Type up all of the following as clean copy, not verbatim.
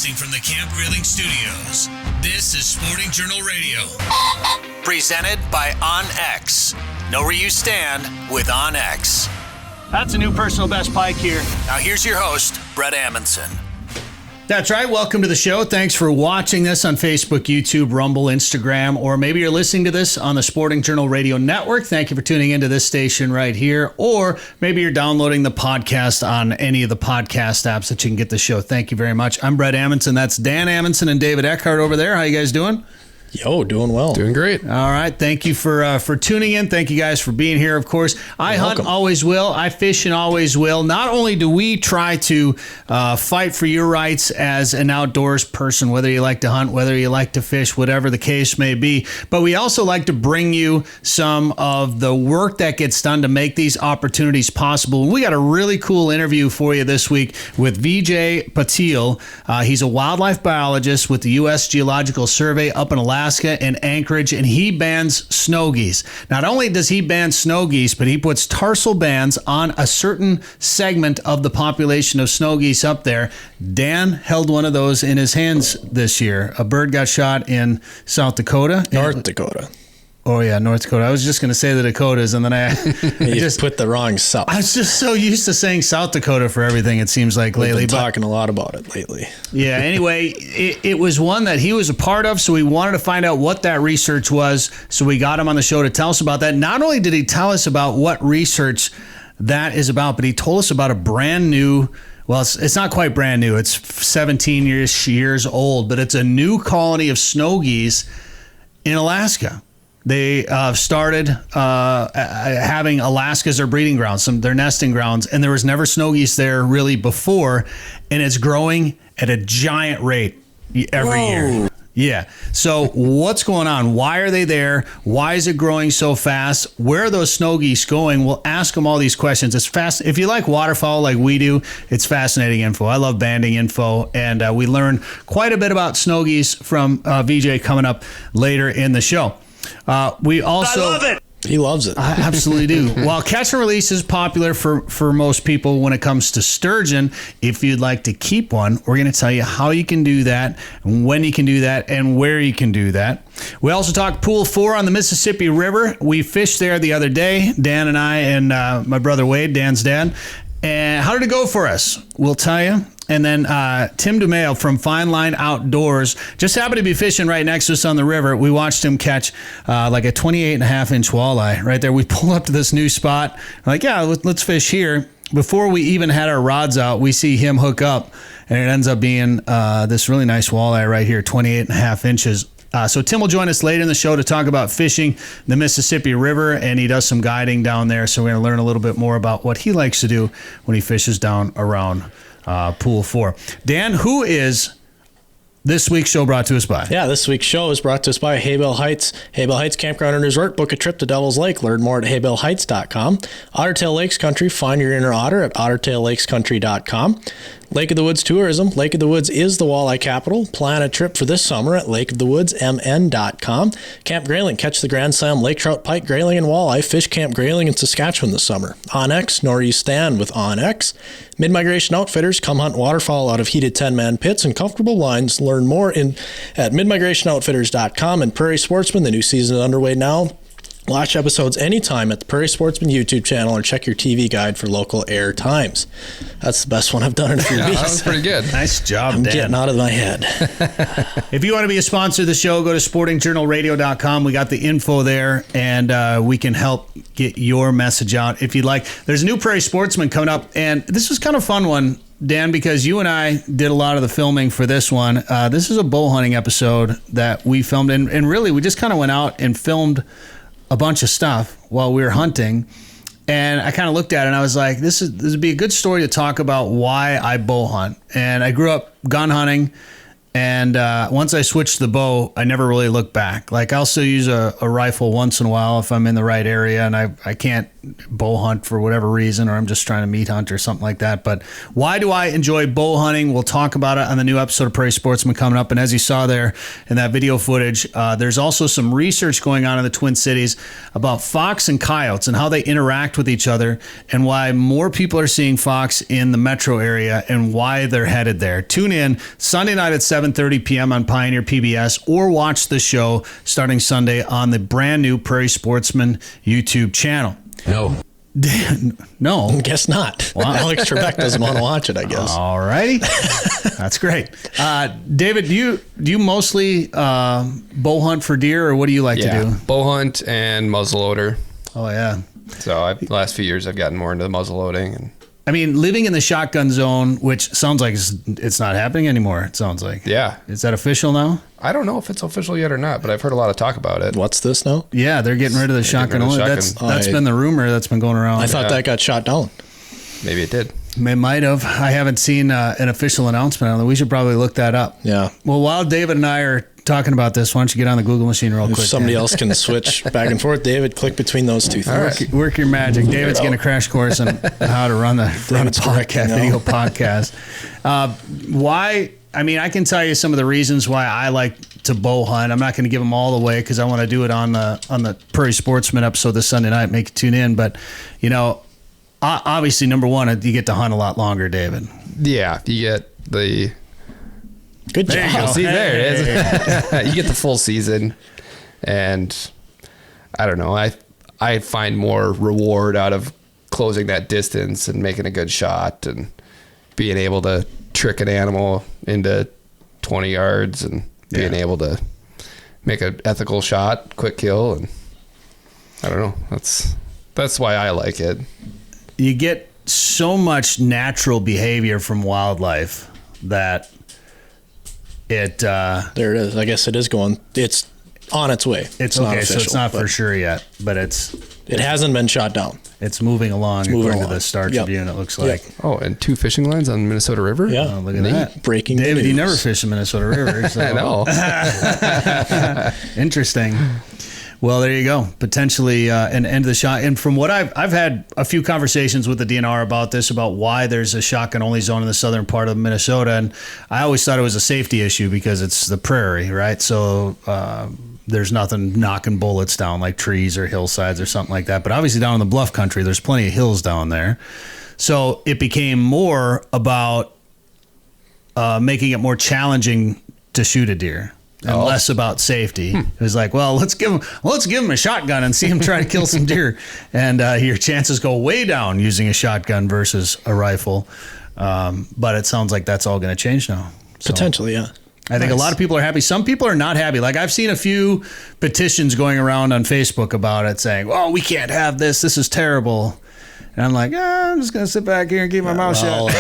Broadcasting from the Camp Grilling Studios, this is Sporting Journal Radio. Presented by OnX. Know where you stand with OnX. That's a new personal best pike here. Now here's your host, Bret Amundson. That's right. Welcome to the show. Thanks for watching this on Facebook, YouTube, Rumble, Instagram, or maybe you're listening to this on the Sporting Journal Radio Network. Thank you for tuning into this station right here. Or maybe you're downloading the podcast on any of the podcast apps that you can get the show. Thank you very much. I'm Bret Amundson. That's Dan Amundson and David Eckhardt over there. How you guys doing? Yo, doing well. Doing great. All right. Thank you for tuning in. Thank you guys for being here. Of course, I hunt, always will. I fish and always will. Not only do we try to fight for your rights as an outdoors person, whether you like to hunt, whether you like to fish, whatever the case may be, but we also like to bring you some of the work that gets done to make these opportunities possible. We got a really cool interview for you this week with Vijay Patil. He's a wildlife biologist with the U.S. Geological Survey up in Alaska and Anchorage, and he bans snow geese. Not only does he ban snow geese, but he puts tarsal bands on a certain segment of the population of snow geese up there. Dan held one of those in his hands this year. A bird got shot in South Dakota. North Dakota. Oh, yeah, North Dakota. I was just going to say the Dakotas, and then I just put the wrong South. I was just so used to saying South Dakota for everything, it seems like, lately. We've been talking a lot about it lately. Yeah, anyway, it was one that he was a part of, so we wanted to find out what that research was, so we got him on the show to tell us about that. Not only did he tell us about what research that is about, but he told us about a brand new... Well, it's not quite brand new. It's 17 years old, but it's a new colony of snow geese in Alaska. They started having Alaska as their breeding grounds, their nesting grounds, and there was never snow geese there really before, and it's growing at a giant rate every year. Yeah. So what's going on? Why are they there? Why is it growing so fast? Where are those snow geese going? We'll ask them all these questions. It's fast. If you like waterfowl like we do, it's fascinating info. I love banding info, and we learn quite a bit about snow geese from Vijay coming up later in the show. We also... I love it! He loves it. I absolutely do. While catch and release is popular for most people when it comes to sturgeon, if you'd like to keep one, we're going to tell you how you can do that, when you can do that, and where you can do that. We also talked Pool 4 on the Mississippi River. We fished there the other day, Dan and I and my brother Wade, Dan's dad. And how did it go for us? We'll tell you. And then Tim Domaille from Fine Line Outdoors just happened to be fishing right next to us on the river. We watched him catch like a 28.5-inch walleye right there. We pulled up to this new spot. We're like, yeah, let's fish here. Before we even had our rods out, we see him hook up, and it ends up being this really nice walleye right here, 28.5 inches. So Tim will join us later in the show to talk about fishing the Mississippi River, and he does some guiding down there. So we're going to learn a little bit more about what he likes to do when he fishes down around Pool 4. Dan, who is this week's show brought to us by? Yeah, this week's show is brought to us by Haybell Heights. Haybell Heights Campground and Resort. Book a trip to Devil's Lake. Learn more at haybellheights.com. Ottertail Lakes Country. Find your inner otter at ottertaillakescountry.com. Lake of the Woods Tourism. Lake of the Woods is the walleye capital. Plan a trip for this summer at lakeofthewoodsmn.com. Camp Grayling. Catch the Grand Slam lake trout, pike, grayling, and walleye. Fish Camp Grayling in Saskatchewan this summer. OnX. Know where you stand with OnX. Mid-Migration Outfitters. Come hunt waterfowl out of heated 10-man pits and comfortable blinds. Learn more at midmigrationoutfitters.com. And Prairie Sportsman. The new season is underway now. Watch episodes anytime at the Prairie Sportsman YouTube channel, or check your TV guide for local air times. That's the best one I've done in a few weeks. That was pretty good. Nice job, Dan. I'm getting out of my head. If you want to be a sponsor of the show, go to sportingjournalradio.com. We got the info there, and we can help get your message out if you'd like. There's a new Prairie Sportsman coming up, and this was kind of a fun one, Dan, because you and I did a lot of the filming for this one. This is a bow hunting episode that we filmed, and really we just kind of went out and filmed a bunch of stuff while we were hunting, and I kind of looked at it and I was like, this would be a good story to talk about why I bow hunt. And I grew up gun hunting, And once I switched the bow, I never really looked back. Like I'll still use a rifle once in a while if I'm in the right area and I can't bow hunt for whatever reason, or I'm just trying to meat hunt or something like that. But why do I enjoy bow hunting? We'll talk about it on the new episode of Prairie Sportsman coming up. And as you saw there in that video footage, there's also some research going on in the Twin Cities about fox and coyotes and how they interact with each other and why more people are seeing fox in the metro area and why they're headed there. Tune in Sunday night at 7:30 p.m. on Pioneer PBS, or watch the show starting Sunday on the brand new Prairie Sportsman YouTube channel. No. No. Guess not. Wow. Alex Trebek doesn't want to watch it, I guess. All righty. That's great. David, do you mostly bow hunt for deer, or what do you like to do? Bow hunt and muzzleloader. Oh, yeah. So the last few years I've gotten more into the muzzleloading. And I mean, living in the shotgun zone, which sounds like it's not happening anymore, it sounds like. yeah, Is that official now? I don't know if it's official yet or not, but I've heard a lot of talk about it. What's this now? Yeah, they're getting rid of the shotgun rid of only. the That's shotgun. been the rumor that's been going around. I thought that got shot down. Maybe it did. It might have. I haven't seen an official announcement on it. We should probably look that up. Yeah. Well, while David and I are talking about this, why don't you get on the Google machine real If quick? somebody Dan? else can switch back and forth, David, click between those two things. Work your magic. David's getting a crash course on how to run a podcast, video podcast. Why? I mean, I can tell you some of the reasons why I like to bow hunt. I'm not going to give them all away because I want to do it on the Prairie Sportsman episode this Sunday night. Make you tune in. But, you know, obviously, number one, you get to hunt a lot longer, David. Yeah, you get the... Good There you job. go. See, there it is. You get the full season, and I don't know. I find more reward out of closing that distance and making a good shot and being able to trick an animal into 20 yards and being able to make an ethical shot, quick kill, and I don't know. That's why I like it. You get so much natural behavior from wildlife that it There it is. I guess it is going. It's on its way. it's not okay, official, so it's not but for sure yet, but it's It hasn't been shot down. moving along moving according to along. the Star Yep. Tribune, it looks Yep. like. Oh, and 2 fishing lines on the Minnesota River? Yeah. Oh, look at that. Breaking David, you news. never fish the Minnesota River. So. I know. Interesting. Well, there you go. Potentially an end of the shot. And from what I've had a few conversations with the DNR about this, about why there's a shotgun only zone in the southern part of Minnesota. And I always thought it was a safety issue because it's the prairie, right? So there's nothing knocking bullets down like trees or hillsides or something like that. But obviously down in the bluff country, there's plenty of hills down there. So it became more about making it more challenging to shoot a deer. And less about safety. It was like, well, let's give him a shotgun and see him try to kill some deer, and your chances go way down using a shotgun versus a rifle. But it sounds like that's all going to change now. So Potentially, yeah. I think a lot of people are happy. Some people are not happy. Like I've seen a few petitions going around on Facebook about it, saying, "Well, we can't have this. This is terrible." And I'm like, I'm just going to sit back here and keep my mouth shut.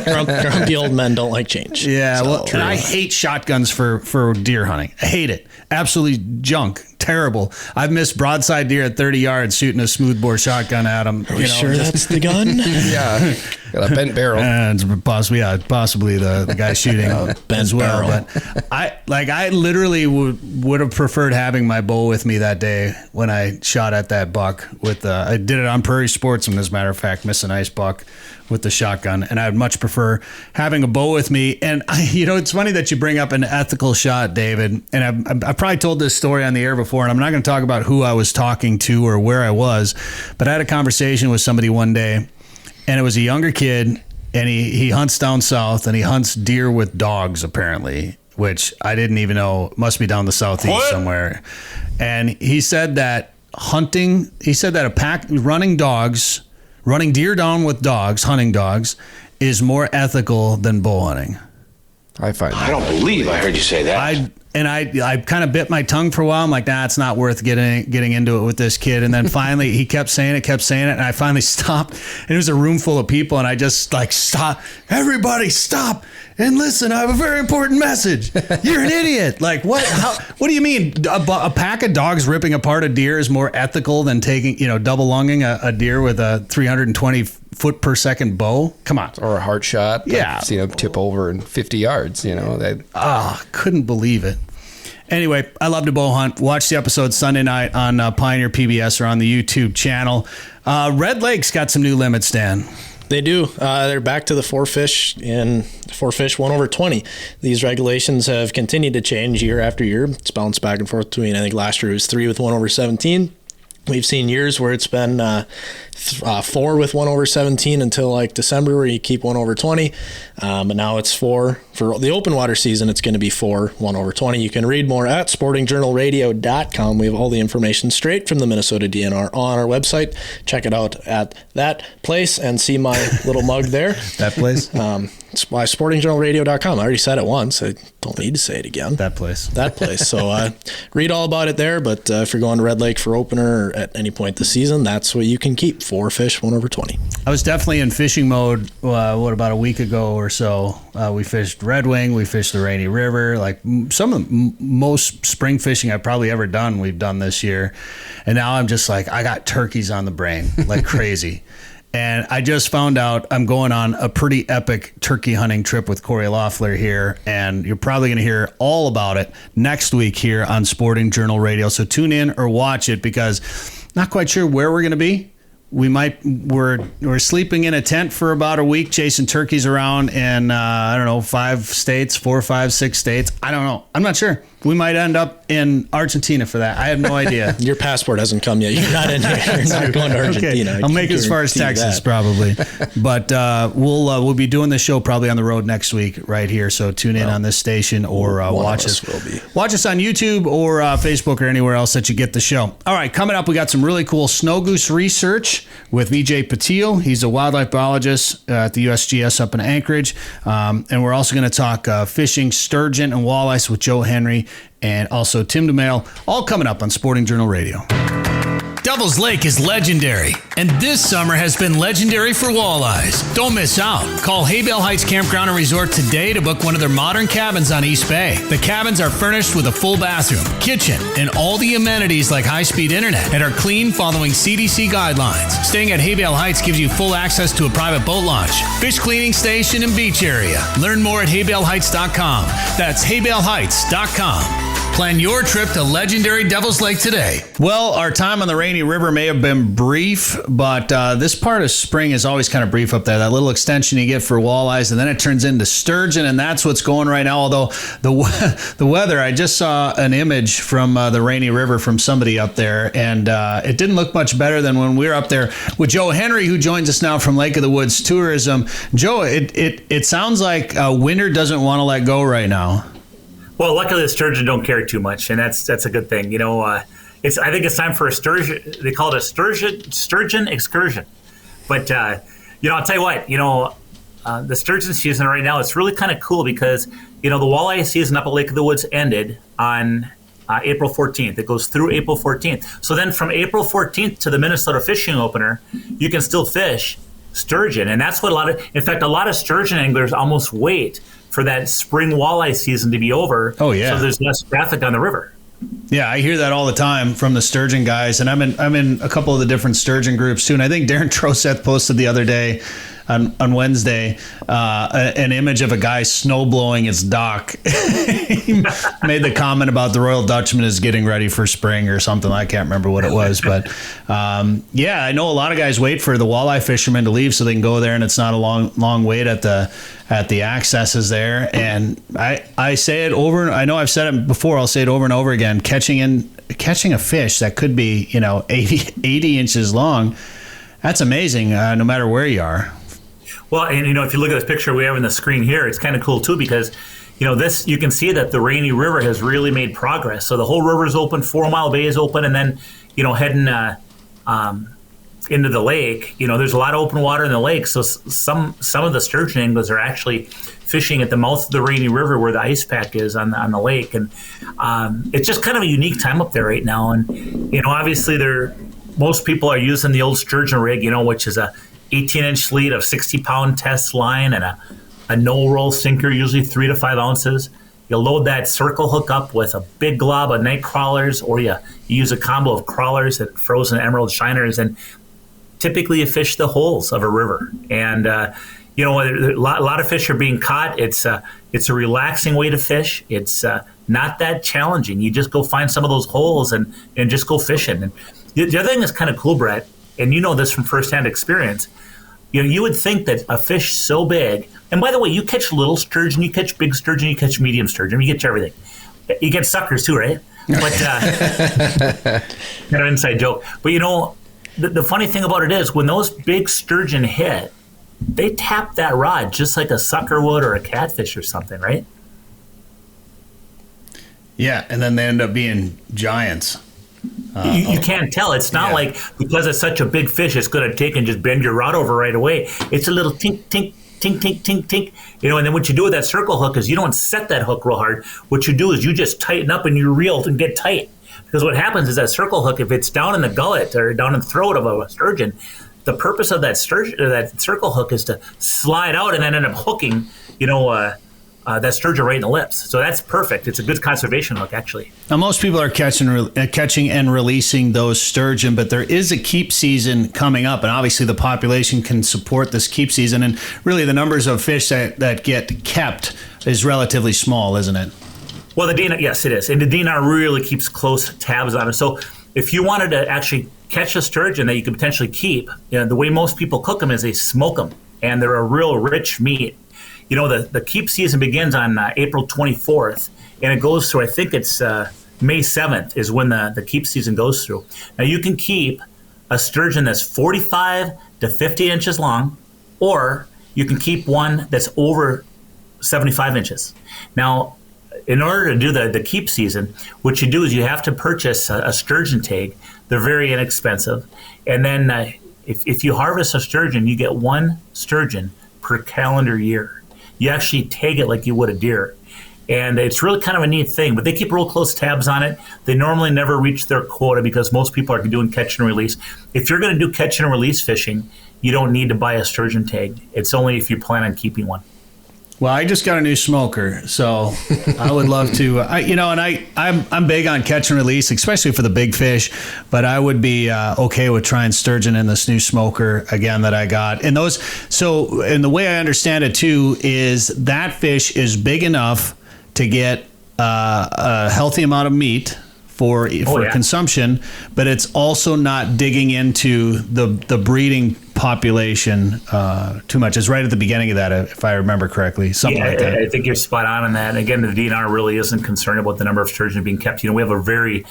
Grumpy old men don't like change. Yeah, So, well, and I hate shotguns for deer hunting. I hate it. Absolutely junk. Terrible. I've missed broadside deer at 30 yards shooting a smoothbore shotgun at them. Are we sure that's the gun? Yeah. Got a bent barrel. And possibly the guy shooting as well. barrel. But I literally would have preferred having my bow with me that day when I shot at that buck with I did it on Prairie Sportsman, as a matter of fact, missed a nice buck with the shotgun, and I would much prefer having a bow with me. And it's funny that you bring up an ethical shot, David. And I probably told this story on the air before, and I'm not going to talk about who I was talking to or where I was, but I had a conversation with somebody one day, and it was a younger kid, and he hunts down south, and he hunts deer with dogs apparently, which I didn't even know, must be down the southeast somewhere. And he said that a pack running deer down with dogs, hunting dogs, is more ethical than bow hunting. I find that. I don't believe I heard you say that. I kind of bit my tongue for a while. I'm like, nah, it's not worth getting into it with this kid. And then finally he kept saying it. And I finally stopped. And it was a room full of people. And I just stop. Everybody stop and listen. I have a very important message. You're an idiot. Like what? What do you mean? A pack of dogs ripping apart a deer is more ethical than taking, double lunging a deer with a 320 foot per second bow. Come on. Or a heart shot. Yeah. I've seen them tip over in 50 yards, Couldn't believe it. Anyway, I love to bow hunt. Watch the episode Sunday night on Pioneer PBS or on the YouTube channel. Red Lake's got some new limits, Dan. They do. They're back to the 4-fish 1/20. These regulations have continued to change year after year. It's bounced back and forth between, I think last year it was 3 with 1/17. We've seen years where it's been 4 with 1/17 until like December, where you keep 1/20. But now it's 4 for the open water season. It's going to be 4 1/20. You can read more at sportingjournalradio.com. We have all the information straight from the Minnesota DNR on our website. Check it out at that place and see my little mug there. That place? It's by sportingjournalradio.com. I already said it once. I don't need to say it again. That place. That place. So read all about it there. But if you're going to Red Lake for opener or at any point this season, that's what you can keep. 4 fish, 1/20. I was definitely in fishing mode, about a week ago or so. We fished Red Wing. We fished the Rainy River. Like some of the most spring fishing I've probably ever done, we've done this year. And now I'm just like, I got turkeys on the brain like crazy. And I just found out I'm going on a pretty epic turkey hunting trip with Corey Loeffler here, and you're probably going to hear all about it next week here on Sporting Journal Radio. So tune in or watch it, because not quite sure where we're going to be. We're sleeping in a tent for about a week, chasing turkeys around in 5 states, 4, 5, 6 states. I don't know. I'm not sure. We might end up in Argentina for that. I have no idea. Your passport hasn't come yet. You're not in here. You're not going to Argentina. Okay. I'll make it as far as Texas probably. But we'll be doing the show probably on the road next week right here. So tune in on this station or watch us. Watch us on YouTube or Facebook or anywhere else that you get the show. All right, coming up, we got some really cool snow goose research with Vijay Patil. He's a wildlife biologist at the USGS up in Anchorage. And we're also going to talk fishing sturgeon and walleyes with Joe Henry and also Tim Domaille, all coming up on Sporting Journal Radio. Devil's Lake is legendary, and this summer has been legendary for walleyes. Don't miss out. Call Haybale Heights Campground and Resort today to book one of their modern cabins on East Bay. The cabins are furnished with a full bathroom, kitchen, and all the amenities like high-speed internet, and are clean following CDC guidelines. Staying at Haybale Heights gives you full access to a private boat launch, fish cleaning station, and beach area. Learn more at haybaleheights.com. That's haybaleheights.com. Plan your trip to legendary Devil's Lake today. Well, our time on the Rainy River may have been brief, but this part of spring is always kind of brief up there. That little extension you get for walleyes, and then it turns into sturgeon, and that's what's going right now. Although the weather, I just saw an image from the Rainy River from somebody up there, and it didn't look much better than when we were up there with Joe Henry, who joins us now from Lake of the Woods Tourism. Joe, it sounds like winter doesn't want to let go right now. Well, luckily the sturgeon don't care too much, and that's a good thing. I think it's time for a sturgeon. They call it a sturgeon excursion. But I'll tell you what. The sturgeon season right now, it's really kind of cool because the walleye season up at Lake of the Woods ended on April 14th. It goes through April 14th. So then from April 14th to the Minnesota fishing opener, you can still fish sturgeon, and that's what a lot of sturgeon anglers almost wait for that spring walleye season to be over. Oh yeah. So there's less traffic on the river. Yeah, I hear that all the time from the sturgeon guys, and I'm in a couple of the different sturgeon groups too. And I think Darren Troseth posted the other day on Wednesday an image of a guy snow blowing his dock. He made the comment about the Royal Dutchman is getting ready for spring or something. I can't remember what it was, but I know a lot of guys wait for the walleye fishermen to leave so they can go there, and it's not a long wait at the accesses there. And I say it over. I know I've said it before. I'll say it over and over again. Catching a fish that could be 80 inches long. That's amazing. No matter where you are. Well, and if you look at this picture we have on the screen here, it's kind of cool too because this you can see that the Rainy River has really made progress. So the whole river is open, 4 Mile Bay is open, and then heading into the lake, there's a lot of open water in the lake. So some of the sturgeon anglers are actually fishing at the mouth of the Rainy River where the ice pack is on the lake, and it's just kind of a unique time up there right now. And obviously most people are using the old sturgeon rig, which is a 18-inch lead of 60-pound test line and a no-roll sinker, usually 3 to 5 ounces. You load that circle hook up with a big glob of night crawlers, or you use a combo of crawlers and frozen emerald shiners. And typically you fish the holes of a river. And, you know, a lot of fish are being caught. It's a relaxing way to fish. It's not that challenging. You just go find some of those holes and just go fishing. And the other thing that's kind of cool, Brett, and you know this from firsthand experience, you know, you would think that a fish so big, and by the way, you catch little sturgeon, you catch big sturgeon, you catch medium sturgeon, you catch everything. You get suckers too, right? But kind of an inside joke. But you know, the funny thing about it is when those big sturgeon hit, they tap that rod just like a sucker would or a catfish or something, right? Yeah, and then they end up being giants. You can't tell. It's not like because it's such a big fish, it's going to take and just bend your rod over right away. It's a little tink, tink, tink, tink, tink, tink. You know, and then what you do with that circle hook is you don't set that hook real hard. What you do is you just tighten up and you reel and get tight. Because what happens is that circle hook, if it's down in the gullet or down in the throat of a sturgeon, the purpose of that circle hook is to slide out and then end up hooking, you know, that sturgeon right in the lips. So that's perfect. It's a good conservation hook, actually. Now, most people are catching and releasing those sturgeon, but there is a keep season coming up, and obviously the population can support this keep season, and really the numbers of fish that get kept is relatively small, isn't it? Well, the DNR, yes, it is. And the DNR really keeps close tabs on it. So if you wanted to actually catch a sturgeon that you could potentially keep, you know, the way most people cook them is they smoke them, and they're a real rich meat. You know, the keep season begins on April 24th, and it goes through, I think it's May 7th is when the keep season goes through. Now, you can keep a sturgeon that's 45 to 50 inches long, or you can keep one that's over 75 inches. Now, in order to do the keep season, what you do is you have to purchase a sturgeon tag. They're very inexpensive. And then if you harvest a sturgeon, you get one sturgeon per calendar year. You actually tag it like you would a deer. And it's really kind of a neat thing, but they keep real close tabs on it. They normally never reach their quota because most people are doing catch and release. If you're going to do catch and release fishing, you don't need to buy a sturgeon tag. It's only if you plan on keeping one. Well, I just got a new smoker, so I would love to, I'm big on catch and release, especially for the big fish, but I would be okay with trying sturgeon in this new smoker again that I got. And the way I understand it too is that fish is big enough to get a healthy amount of meat for consumption, but it's also not digging into the breeding population too much. It's right at the beginning of that, if I remember correctly, something like that. I think you're spot on that. And again, the DNR really isn't concerned about the number of sturgeon being kept. You know, we have a very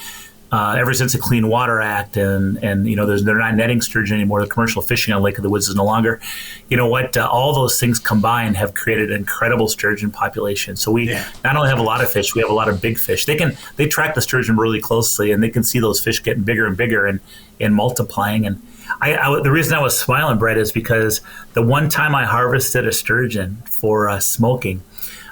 ever since the Clean Water Act and you know, they're not netting sturgeon anymore. The commercial fishing on Lake of the Woods is no longer. You know what? All those things combined have created an incredible sturgeon population. So we not only have a lot of fish, we have a lot of big fish. They track the sturgeon really closely, and they can see those fish getting bigger and bigger and multiplying. And the reason I was smiling, Brett, is because the one time I harvested a sturgeon for smoking,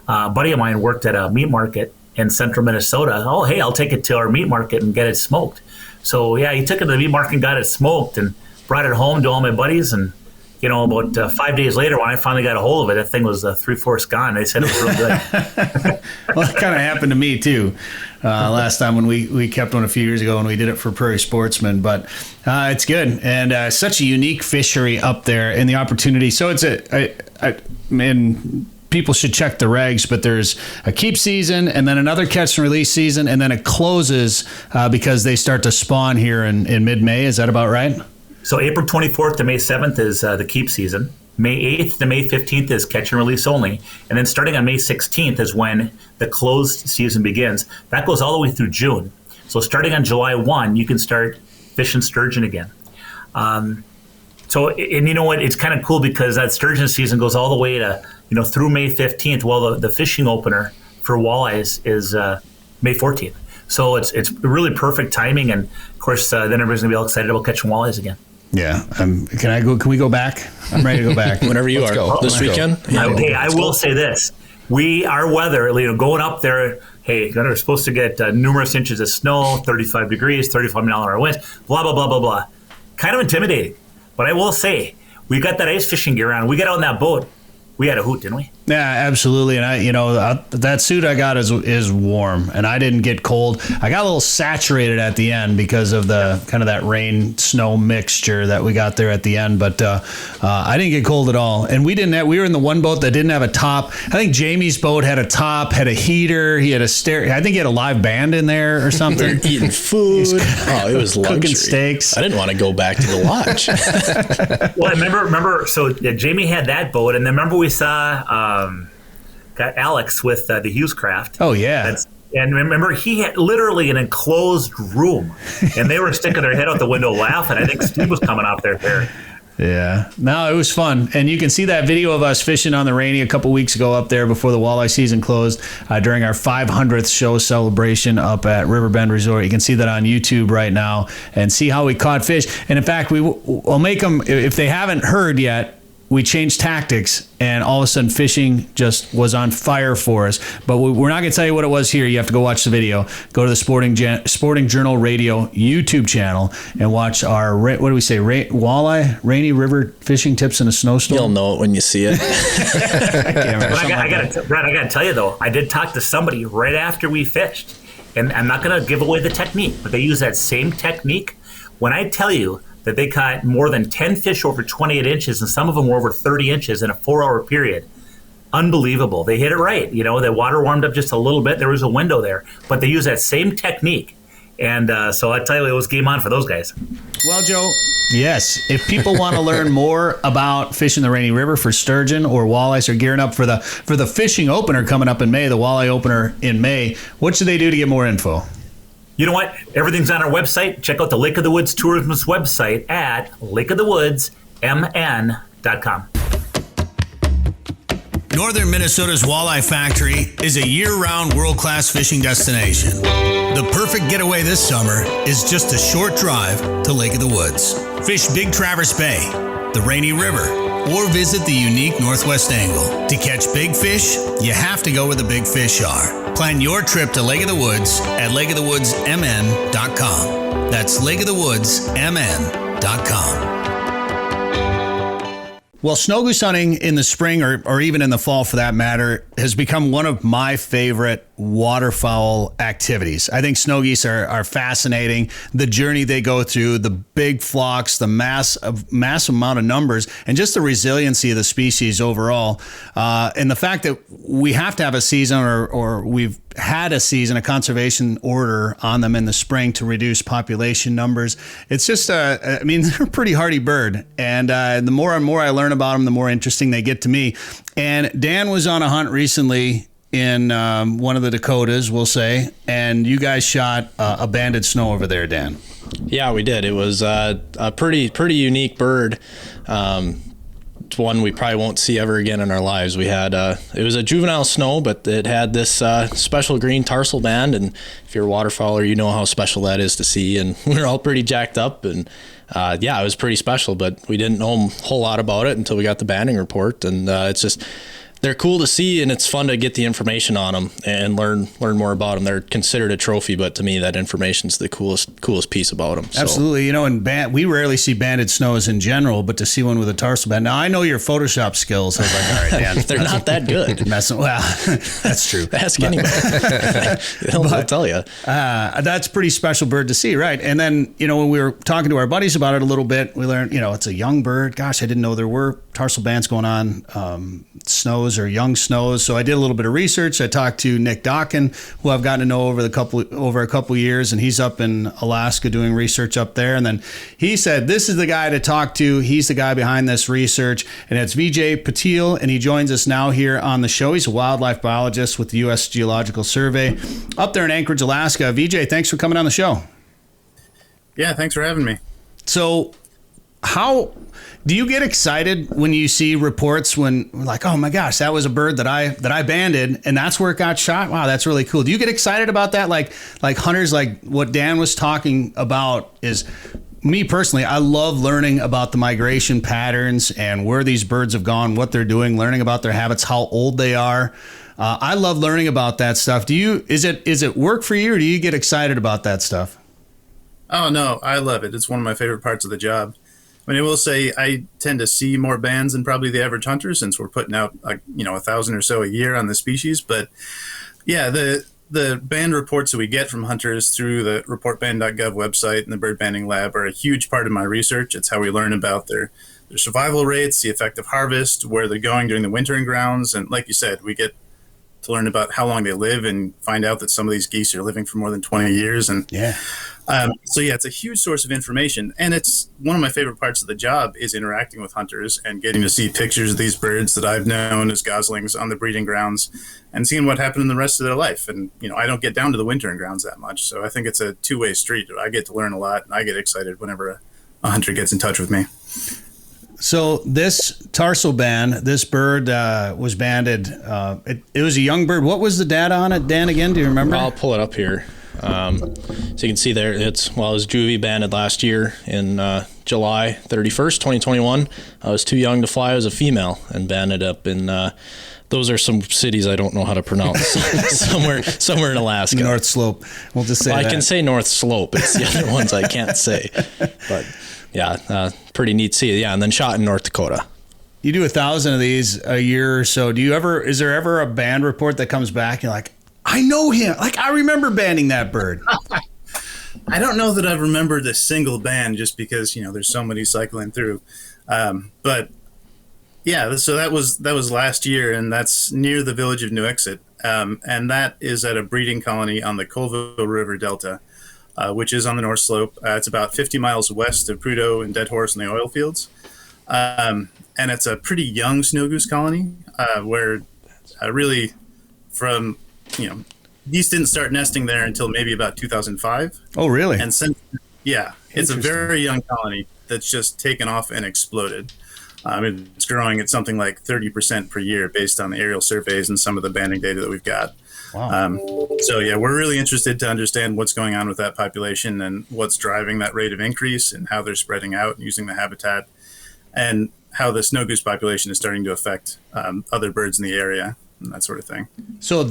a buddy of mine worked at a meat market in central Minnesota. Oh, hey, I'll take it to our meat market and get it smoked. So yeah, he took it to the meat market and got it smoked and brought it home to all my buddies. And you know, about 5 days later, when I finally got a hold of it, that thing was 3/4 gone. They said it was real good. Well, that kind of happened to me too. Last time when we kept one a few years ago and we did it for Prairie Sportsman, but it's good and such a unique fishery up there and the opportunity. So it's people should check the regs, but there's a keep season and then another catch and release season, and then it closes because they start to spawn here in mid-May. Is that about right? So April 24th to May 7th is the keep season. May 8th to May 15th is catch and release only. And then starting on May 16th is when the closed season begins. That goes all the way through June. So starting on July 1, you can start fishing sturgeon again. So you know what? It's kind of cool because that sturgeon season goes all the way to, you know, through May 15th. Well, the fishing opener for walleyes is May 14th. So it's really perfect timing. And of course, then everybody's gonna be all excited about catching walleyes again. Yeah. Can we go back? I'm ready to go back. Whenever you are. This weekend? Yeah. Hey, I will say this. Our weather, you know, going up there, hey, we're supposed to get numerous inches of snow, 35 degrees, 35-mile-an-hour winds, blah, blah, blah, blah, blah. Kind of intimidating. But I will say, we got that ice fishing gear on. We got out on that boat. we had a hoot, didn't we? Yeah, absolutely. And that suit I got is warm, and I didn't get cold. I got a little saturated at the end because of the kind of that rain snow mixture that we got there at the end. But I didn't get cold at all. And we were in the one boat that didn't have a top. I think Jamie's boat had a top, had a heater. He had a I think he had a live band in there or something. We were eating food. It was luxury. Cooking steaks. I didn't want to go back to the lodge. Well, I remember. So Jamie had that boat, and then remember we saw got Alex with the Hughes craft. Oh yeah. And remember, he had literally an enclosed room, and they were sticking their head out the window laughing. I think Steve was coming out there. Yeah. No, it was fun. And you can see that video of us fishing on the Rainy a couple weeks ago up there before the walleye season closed during our 500th show celebration up at Riverbend Resort. You can see that on YouTube right now and see how we caught fish. And in fact, we'll make them, if they haven't heard yet, we changed tactics, and all of a sudden fishing just was on fire for us. But we're not going to tell you what it was here. You have to go watch the video. Go to the Sporting Journal Radio YouTube channel and watch our, what do we say, walleye, Rainy River fishing tips in a snowstorm. You'll know it when you see it. I got to tell you, though, I did talk to somebody right after we fished, and I'm not going to give away the technique, but they use that same technique. When I tell you that they caught more than 10 fish over 28 inches, and some of them were over 30 inches in a 4-hour period. Unbelievable. They hit it right. The water warmed up just a little bit. There was a window there, but they use that same technique. And so I tell you, it was game on for those guys. Well, Joe, yes, if people want to learn more about fishing the Rainy River for sturgeon or walleyes, or gearing up for the fishing opener coming up in May, the walleye opener in May, what should they do to get more info? You know what? Everything's on our website. Check out the Lake of the Woods Tourism's website at lakeofthewoodsmn.com. Northern Minnesota's Walleye Factory is a year-round world-class fishing destination. The perfect getaway this summer is just a short drive to Lake of the Woods. Fish Big Traverse Bay, the Rainy River, or visit the unique Northwest Angle. To catch big fish, you have to go where the big fish are. Plan your trip to Lake of the Woods at lakeofthewoodsmn.com. That's lakeofthewoodsmn.com. Well, snow goose hunting in the spring, or even in the fall for that matter, has become one of my favorite waterfowl activities. I think snow geese are fascinating. The journey they go through, the big flocks, the massive amount of numbers, and just the resiliency of the species overall. And the fact that we have to have a season, or we've had a season, a conservation order on them in the spring to reduce population numbers. It's just, they're a pretty hardy bird. And the more and more I learn about them, the more interesting they get to me. And Dan was on a hunt recently in one of the Dakotas, we'll say, and you guys shot a banded snow over there, Dan. Yeah, we did. It was a pretty unique bird. It's one we probably won't see ever again in our lives. We had it was a juvenile snow, but it had this special green tarsal band, and if you're a waterfowler, you know how special that is to see. And we were all pretty jacked up, and it was pretty special, but we didn't know a whole lot about it until we got the banding report. And it's just, they're cool to see, and it's fun to get the information on them and learn more about them. They're considered a trophy, but to me, that information's the coolest piece about them. So. Absolutely. We rarely see banded snows in general, but to see one with a tarsal band. Now, I know your Photoshop skills. I was like, all right, Dan. They're not that good. Well, that's true. Ask anybody. They'll tell you. That's a pretty special bird to see, right? And then, when we were talking to our buddies about it a little bit, we learned, it's a young bird. Gosh, I didn't know there were tarsal bands going on, snows or young snows. So I did a little bit of research. I talked to Nick Dawkin, who I've gotten to know over a couple years, and he's up in Alaska doing research up there. And then he said, this is the guy to talk to. He's the guy behind this research, and it's Vijay Patil, and he joins us now here on the show. He's a wildlife biologist with the U.S. Geological Survey up there in Anchorage, Alaska. Vijay, thanks for coming on the show. Yeah, thanks for having me. So how do you get excited when you see reports when like, oh my gosh, that was a bird that I banded and that's where it got shot? Wow, that's really cool. Do you get excited about that? Like hunters, like what Dan was talking about is, me personally, I love learning about the migration patterns and where these birds have gone, what they're doing, learning about their habits, how old they are. I love learning about that stuff. Is it work for you, or do you get excited about that stuff? Oh, no, I love it. It's one of my favorite parts of the job. I mean, I will say I tend to see more bands than probably the average hunter since we're putting out, 1,000 or so a year on the species. But yeah, the band reports that we get from hunters through the reportband.gov website and the bird banding lab are a huge part of my research. It's how we learn about their survival rates, the effect of harvest, where they're going during the wintering grounds. And like you said, we get to learn about how long they live and find out that some of these geese are living for more than 20 years. And so it's a huge source of information. And it's one of my favorite parts of the job is interacting with hunters and getting to see pictures of these birds that I've known as goslings on the breeding grounds and seeing what happened in the rest of their life. And, I don't get down to the wintering grounds that much. So I think it's a two-way street. I get to learn a lot and I get excited whenever a hunter gets in touch with me. So this tarsal band, this bird was banded. It was a young bird. What was the data on it, Dan, again? Do you remember? I'll pull it up here. So you can see there, it was juvie banded last year in July 31st, 2021. I was too young to fly. I was a female and banded up in, those are some cities I don't know how to pronounce. somewhere in Alaska. North Slope. We'll just say I can say North Slope. It's the other ones I can't say. But yeah, pretty neat to see. Yeah, and then shot in North Dakota. You do 1,000 of these a year or so. Is there ever a band report that comes back and you're like, I know him. Like, I remember banding that bird. I don't know that I've remembered a single band just because, there's so many cycling through. But yeah, so that was last year, and that's near the village of New Exit. And that is at a breeding colony on the Colville River Delta, which is on the North Slope. It's about 50 miles west of Prudhoe and Dead Horse in the oil fields. And it's a pretty young snow goose colony where really from, geese didn't start nesting there until maybe about 2005. Oh, really? And since, it's a very young colony that's just taken off and exploded. It's growing at something like 30% per year based on the aerial surveys and some of the banding data that we've got. Wow. We're really interested to understand what's going on with that population and what's driving that rate of increase and how they're spreading out and using the habitat and how the snow goose population is starting to affect other birds in the area and that sort of thing. So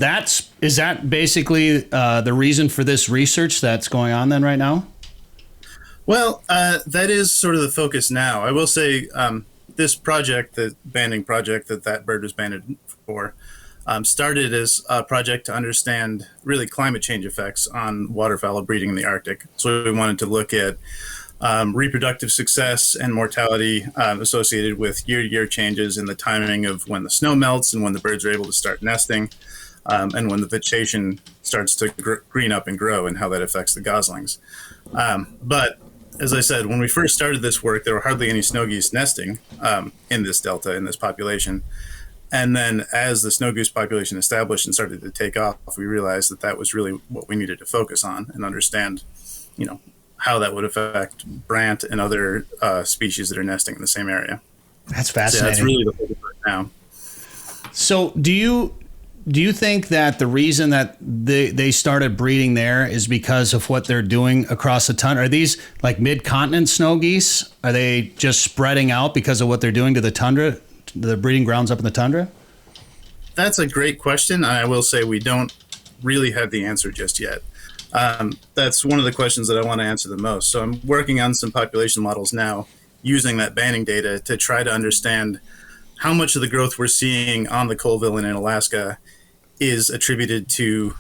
is that basically the reason for this research that's going on then right now? Well, that is sort of the focus now. I will say this project, the banding project that bird was banded for, started as a project to understand really climate change effects on waterfowl breeding in the Arctic. So we wanted to look at reproductive success and mortality associated with year-to-year changes in the timing of when the snow melts and when the birds are able to start nesting, and when the vegetation starts to green up and grow and how that affects the goslings. But as I said, when we first started this work, there were hardly any snow geese nesting in this delta, in this population. And then as the snow goose population established and started to take off, we realized that was really what we needed to focus on and understand, how that would affect brant and other species that are nesting in the same area. That's fascinating. So that's really the focus right now. So do you think that the reason that they started breeding there is because of what they're doing across the tundra? Are these like mid-continent snow geese? Are they just spreading out because of what they're doing to the tundra, the breeding grounds up in the tundra? That's a great question. I will say we don't really have the answer just yet. That's one of the questions that I want to answer the most. So I'm working on some population models now using that banding data to try to understand how much of the growth we're seeing on the Colville and in Alaska is attributed to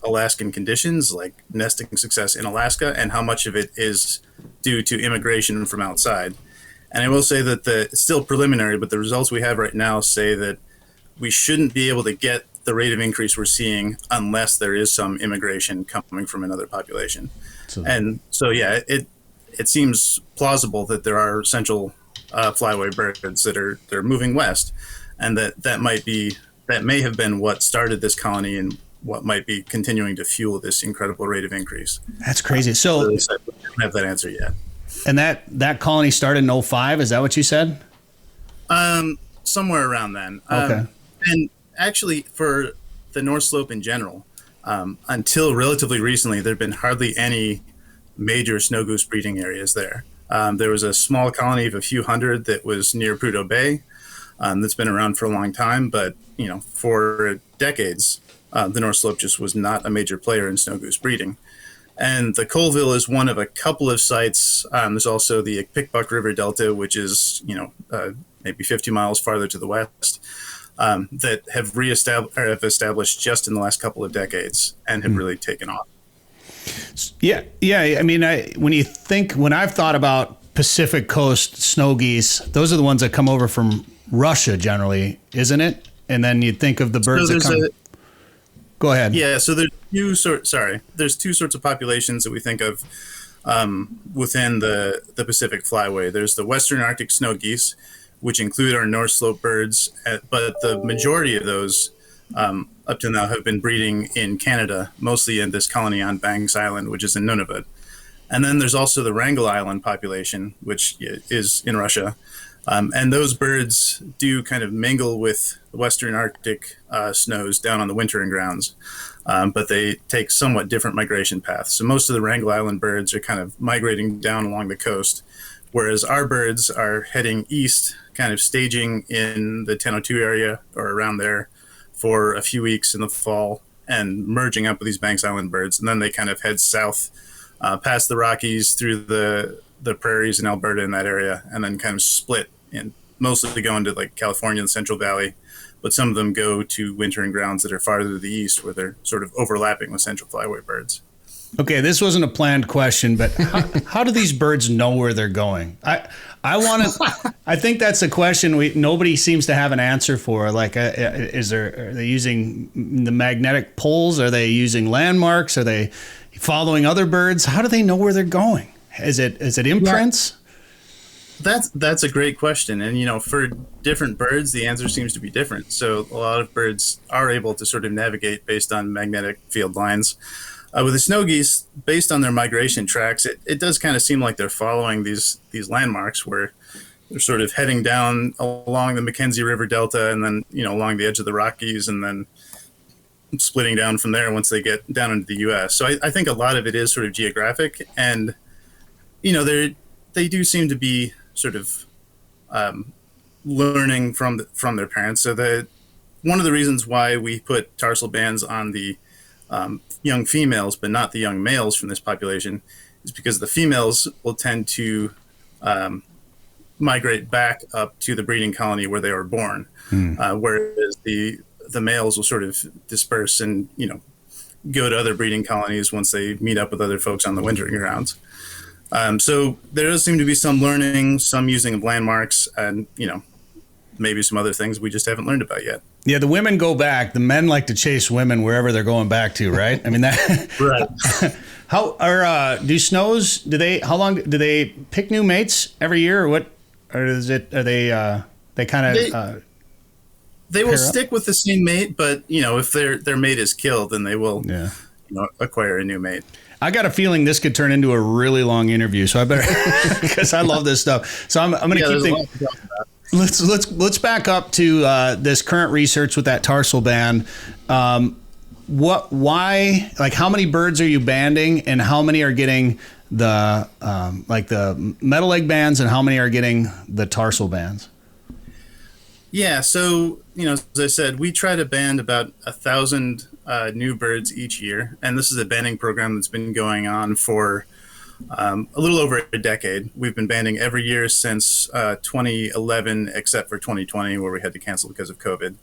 Alaskan conditions like nesting success in Alaska, and how much of it is due to immigration from outside. And I will say that it's still preliminary, but the results we have right now say that we shouldn't be able to get the rate of increase we're seeing unless there is some immigration coming from another population. It seems plausible that there are central flyway birds they're moving west, and that may have been what started this colony and what might be continuing to fuel this incredible rate of increase. That's crazy. So we don't have that answer yet. And that colony started in 2005, is that what you said? Somewhere around then. Okay. And actually, for the North Slope in general, until relatively recently, there have been hardly any major snow goose breeding areas there. There was a small colony of a few hundred that was near Prudhoe Bay that's been around for a long time, but for decades, the North Slope just was not a major player in snow goose breeding. And the Colville is one of a couple of sites. There's also the Pickbuck River Delta, which is, maybe 50 miles farther to the west, that have established just in the last couple of decades and have really taken off. Yeah. I mean, when I've thought about Pacific Coast snow geese, those are the ones that come over from Russia generally, isn't it? And then you think of the birds that come. Go ahead. Yeah, so there's two sorts of populations that we think of within the Pacific Flyway. There's the Western Arctic snow geese, which include our North Slope birds, but the majority of those up to now have been breeding in Canada, mostly in this colony on Banks Island, which is in Nunavut. And then there's also the Wrangel Island population, which is in Russia. And those birds do kind of mingle with the Western Arctic snows down on the wintering grounds, but they take somewhat different migration paths. So most of the Wrangel Island birds are kind of migrating down along the coast, whereas our birds are heading east, kind of staging in the 1002 area or around there for a few weeks in the fall and merging up with these Banks Island birds. And then they kind of head south past the Rockies through the prairies in Alberta in that area, and then kind of split and mostly go into like California and Central Valley, but some of them go to wintering grounds that are farther to the east where they're sort of overlapping with Central Flyway birds. Okay, this wasn't a planned question, but how do these birds know where they're going? I think that's a question nobody seems to have an answer for. Like, are they using the magnetic poles? Are they using landmarks? Are they following other birds? How do they know where they're going? Is it imprints? Yeah. That's a great question. And, for different birds, the answer seems to be different. So a lot of birds are able to sort of navigate based on magnetic field lines. With the snow geese, based on their migration tracks, it does kind of seem like they're following these landmarks where they're sort of heading down along the Mackenzie River Delta and then, along the edge of the Rockies and then splitting down from there once they get down into the U.S. So I think a lot of it is sort of geographic, and, they do seem to be sort of learning from their parents. So one of the reasons why we put tarsal bands on the young females but not the young males from this population is because the females will tend to migrate back up to the breeding colony where they were born, whereas the males will sort of disperse and go to other breeding colonies once they meet up with other folks on the wintering grounds. So there does seem to be some learning, some using of landmarks, and maybe some other things we just haven't learned about yet. Yeah, the women go back. The men like to chase women wherever they're going back to, right? I mean that. Right. How long do they pick new mates every year, or what? Or is it? Are they kind of? They will stick with the same mate, but if their mate is killed, then they will acquire a new mate. I got a feeling this could turn into a really long interview, so I better, because I love this stuff. So I'm going to keep things. Let's back up to this current research with that tarsal band. Why? Like, how many birds are you banding, and how many are getting the the metal leg bands, and how many are getting the tarsal bands? Yeah, so as I said, we try to band about 1,000 new birds each year, and this is a banding program that's been going on for a little over a decade. We've been banding every year since 2011, except for 2020, where we had to cancel because of COVID.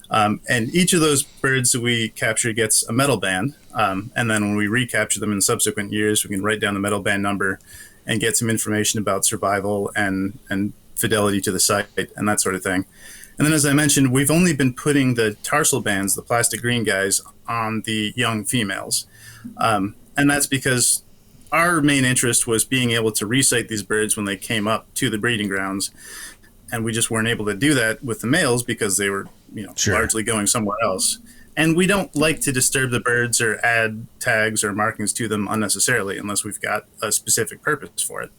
And each of those birds that we capture gets a metal band, and then when we recapture them in subsequent years, we can write down the metal band number and get some information about survival and fidelity to the site and that sort of thing. And then, as I mentioned, we've only been putting the tarsal bands, the plastic green guys, on the young females. And that's because our main interest was being able to re-site these birds when they came up to the breeding grounds. And we just weren't able to do that with the males because they were, largely going somewhere else. And we don't like to disturb the birds or add tags or markings to them unnecessarily unless we've got a specific purpose for it.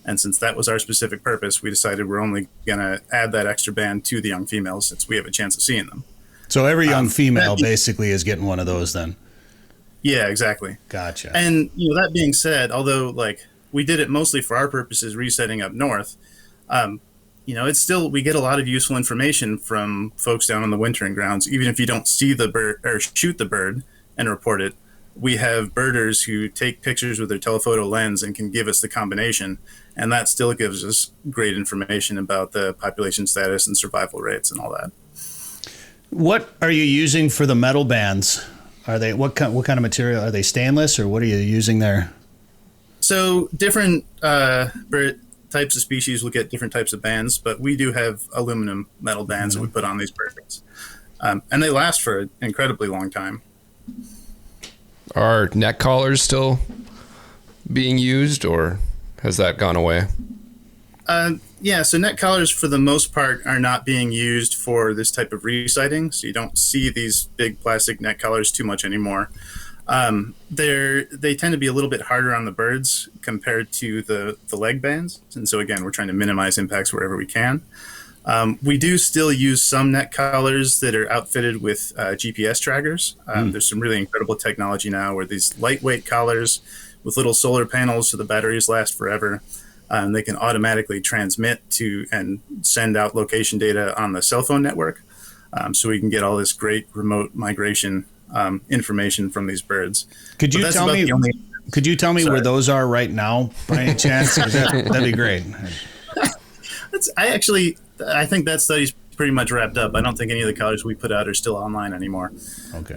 And since that was our specific purpose, we decided we're only going to add that extra band to the young females since we have a chance of seeing them. So every young female basically is getting one of those then? Yeah, exactly. Gotcha. And, that being said, although, we did it mostly for our purposes resetting up north, it's still, we get a lot of useful information from folks down on the wintering grounds, even if you don't see the bird or shoot the bird and report it. we have birders who take pictures with their telephoto lens and can give us the combination, and that still gives us great information about the population status and survival rates and all that. What are you using for the metal bands? Are they what kind of material? Are they stainless, or what are you using there? So different bird types of species will get different types of bands, but we do have aluminum metal bands that we put on these birds, and they last for an incredibly long time. Are neck collars still being used, or has that gone away? Yeah, so neck collars for the most part are not being used for this type of resighting, so you don't see these big plastic neck collars too much anymore. They tend to be a little bit harder on the birds compared to the leg bands, and so again, we're trying to minimize impacts wherever we can. We do still use some neck collars that are outfitted with GPS trackers. There's some really incredible technology now where these lightweight collars with little solar panels so the batteries last forever. They can automatically transmit to and send out location data on the cell phone network. So we can get all this great remote migration information from these birds. Could you tell me where those are right now, by any chance? That'd be great. I think that study's pretty much wrapped up. I don't think any of the collars we put out are still online anymore. Okay.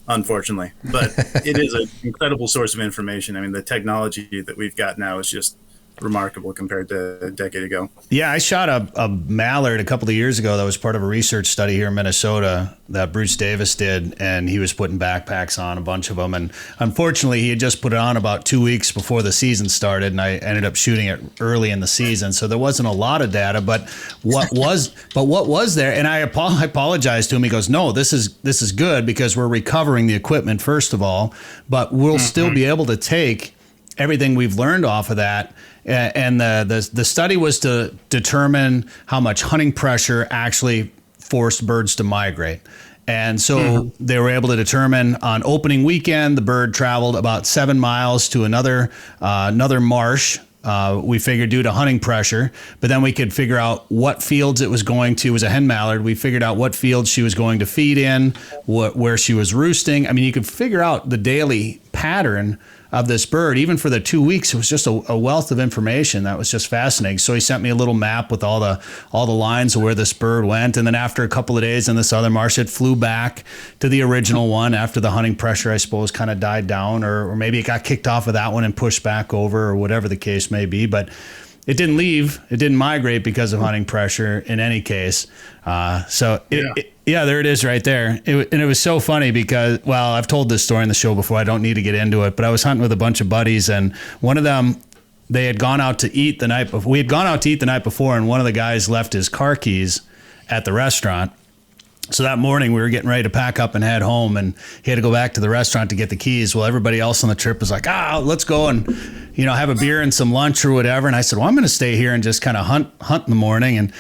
Unfortunately, but it is an incredible source of information. I mean, the technology that we've got now is just remarkable compared to a decade ago. Yeah, I shot a mallard a couple of years ago that was part of a research study here in Minnesota that Bruce Davis did, and he was putting backpacks on, a bunch of them, and unfortunately he had just put it on about 2 weeks before the season started, and I ended up shooting it early in the season, so there wasn't a lot of data, but what was there, and I apologized to him. He goes, no, this is good because we're recovering the equipment first of all, but we'll still be able to take everything we've learned off of that. And the study was to determine how much hunting pressure actually forced birds to migrate. And so they were able to determine on opening weekend, the bird traveled about 7 miles to another marsh. We figured due to hunting pressure, but then we could figure out what fields it was going to. It was a hen mallard. We figured out what fields she was going to feed in, where she was roosting. I mean, you could figure out the daily pattern of this bird. Even for the 2 weeks, it was just a wealth of information that was just fascinating. So he sent me a little map with all the lines of where this bird went. And then after a couple of days in this other marsh, it flew back to the original one after the hunting pressure, I suppose, kind of died down, or maybe it got kicked off of that one and pushed back over, or whatever the case may be. But it didn't leave. It didn't migrate because of hunting pressure in any case. There it is right there. And it was so funny because, well, I've told this story in the show before. I don't need to get into it, but I was hunting with a bunch of buddies, and one of them, they had gone out to eat the night before. We had gone out to eat the night before, and one of the guys left his car keys at the restaurant. So that morning we were getting ready to pack up and head home, and he had to go back to the restaurant to get the keys. Well, everybody else on the trip was like, let's go and, have a beer and some lunch or whatever. And I said, well, I'm going to stay here and just kind of hunt in the morning. And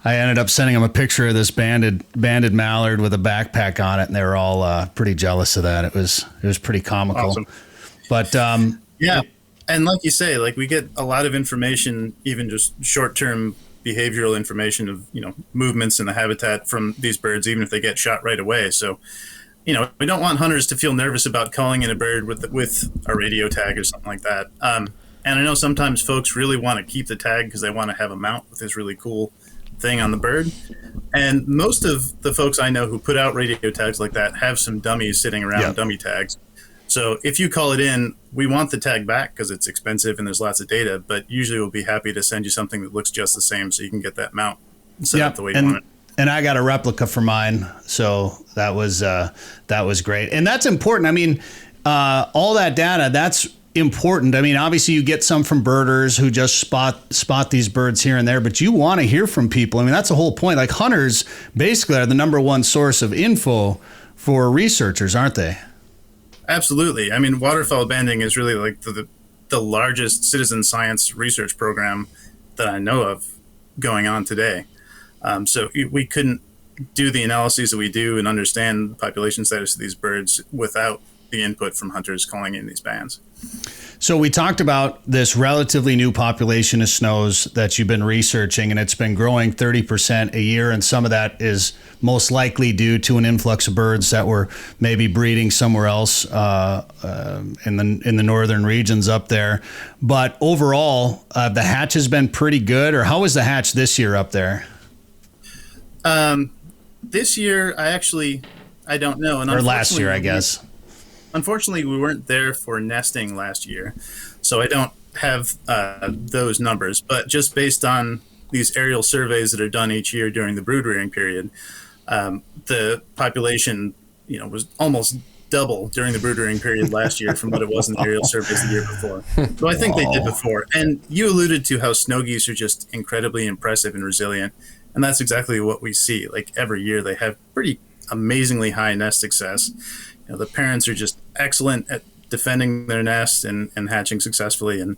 I ended up sending him a picture of this banded mallard with a backpack on it, and they were all pretty jealous of that. It was pretty comical. Awesome. But yeah, and like you say, like we get a lot of information, even just short-term behavioral information of movements in the habitat from these birds, even if they get shot right away. So we don't want hunters to feel nervous about calling in a bird with a radio tag or something like that. And I know sometimes folks really want to keep the tag because they want to have a mount with this really cool thing on the bird, and most of the folks I know who put out radio tags like that have some dummies sitting around, dummy tags. So if you call it in, we want the tag back because it's expensive and there's lots of data, but usually we'll be happy to send you something that looks just the same so you can get that mount set up the way you want it. And I got a replica for mine, so that was great. And that's important. I mean, all that data, that's important. I mean, obviously you get some from birders who just spot these birds here and there, but you want to hear from people. I mean, that's the whole point. Like, hunters basically are the number one source of info for researchers, aren't they? Absolutely. I mean, waterfowl banding is really like the largest citizen science research program that I know of going on today. So we couldn't do the analyses that we do and understand the population status of these birds without the input from hunters calling in these bands. So we talked about this relatively new population of snows that you've been researching, and it's been growing 30% a year, and some of that is most likely due to an influx of birds that were maybe breeding somewhere else in the northern regions up there. But overall, the hatch has been pretty good. Or how was the hatch this year up there? This year, I don't know. And or last year, I guess. Unfortunately, we weren't there for nesting last year, so I don't have those numbers. But just based on these aerial surveys that are done each year during the brood rearing period, the population, was almost double during the brood rearing period last year from what it was in the aerial surveys the year before. So I think they did before. And you alluded to how snow geese are just incredibly impressive and resilient, and that's exactly what we see. Like every year, they have pretty amazingly high nest success. The parents are just excellent at defending their nest and hatching successfully, and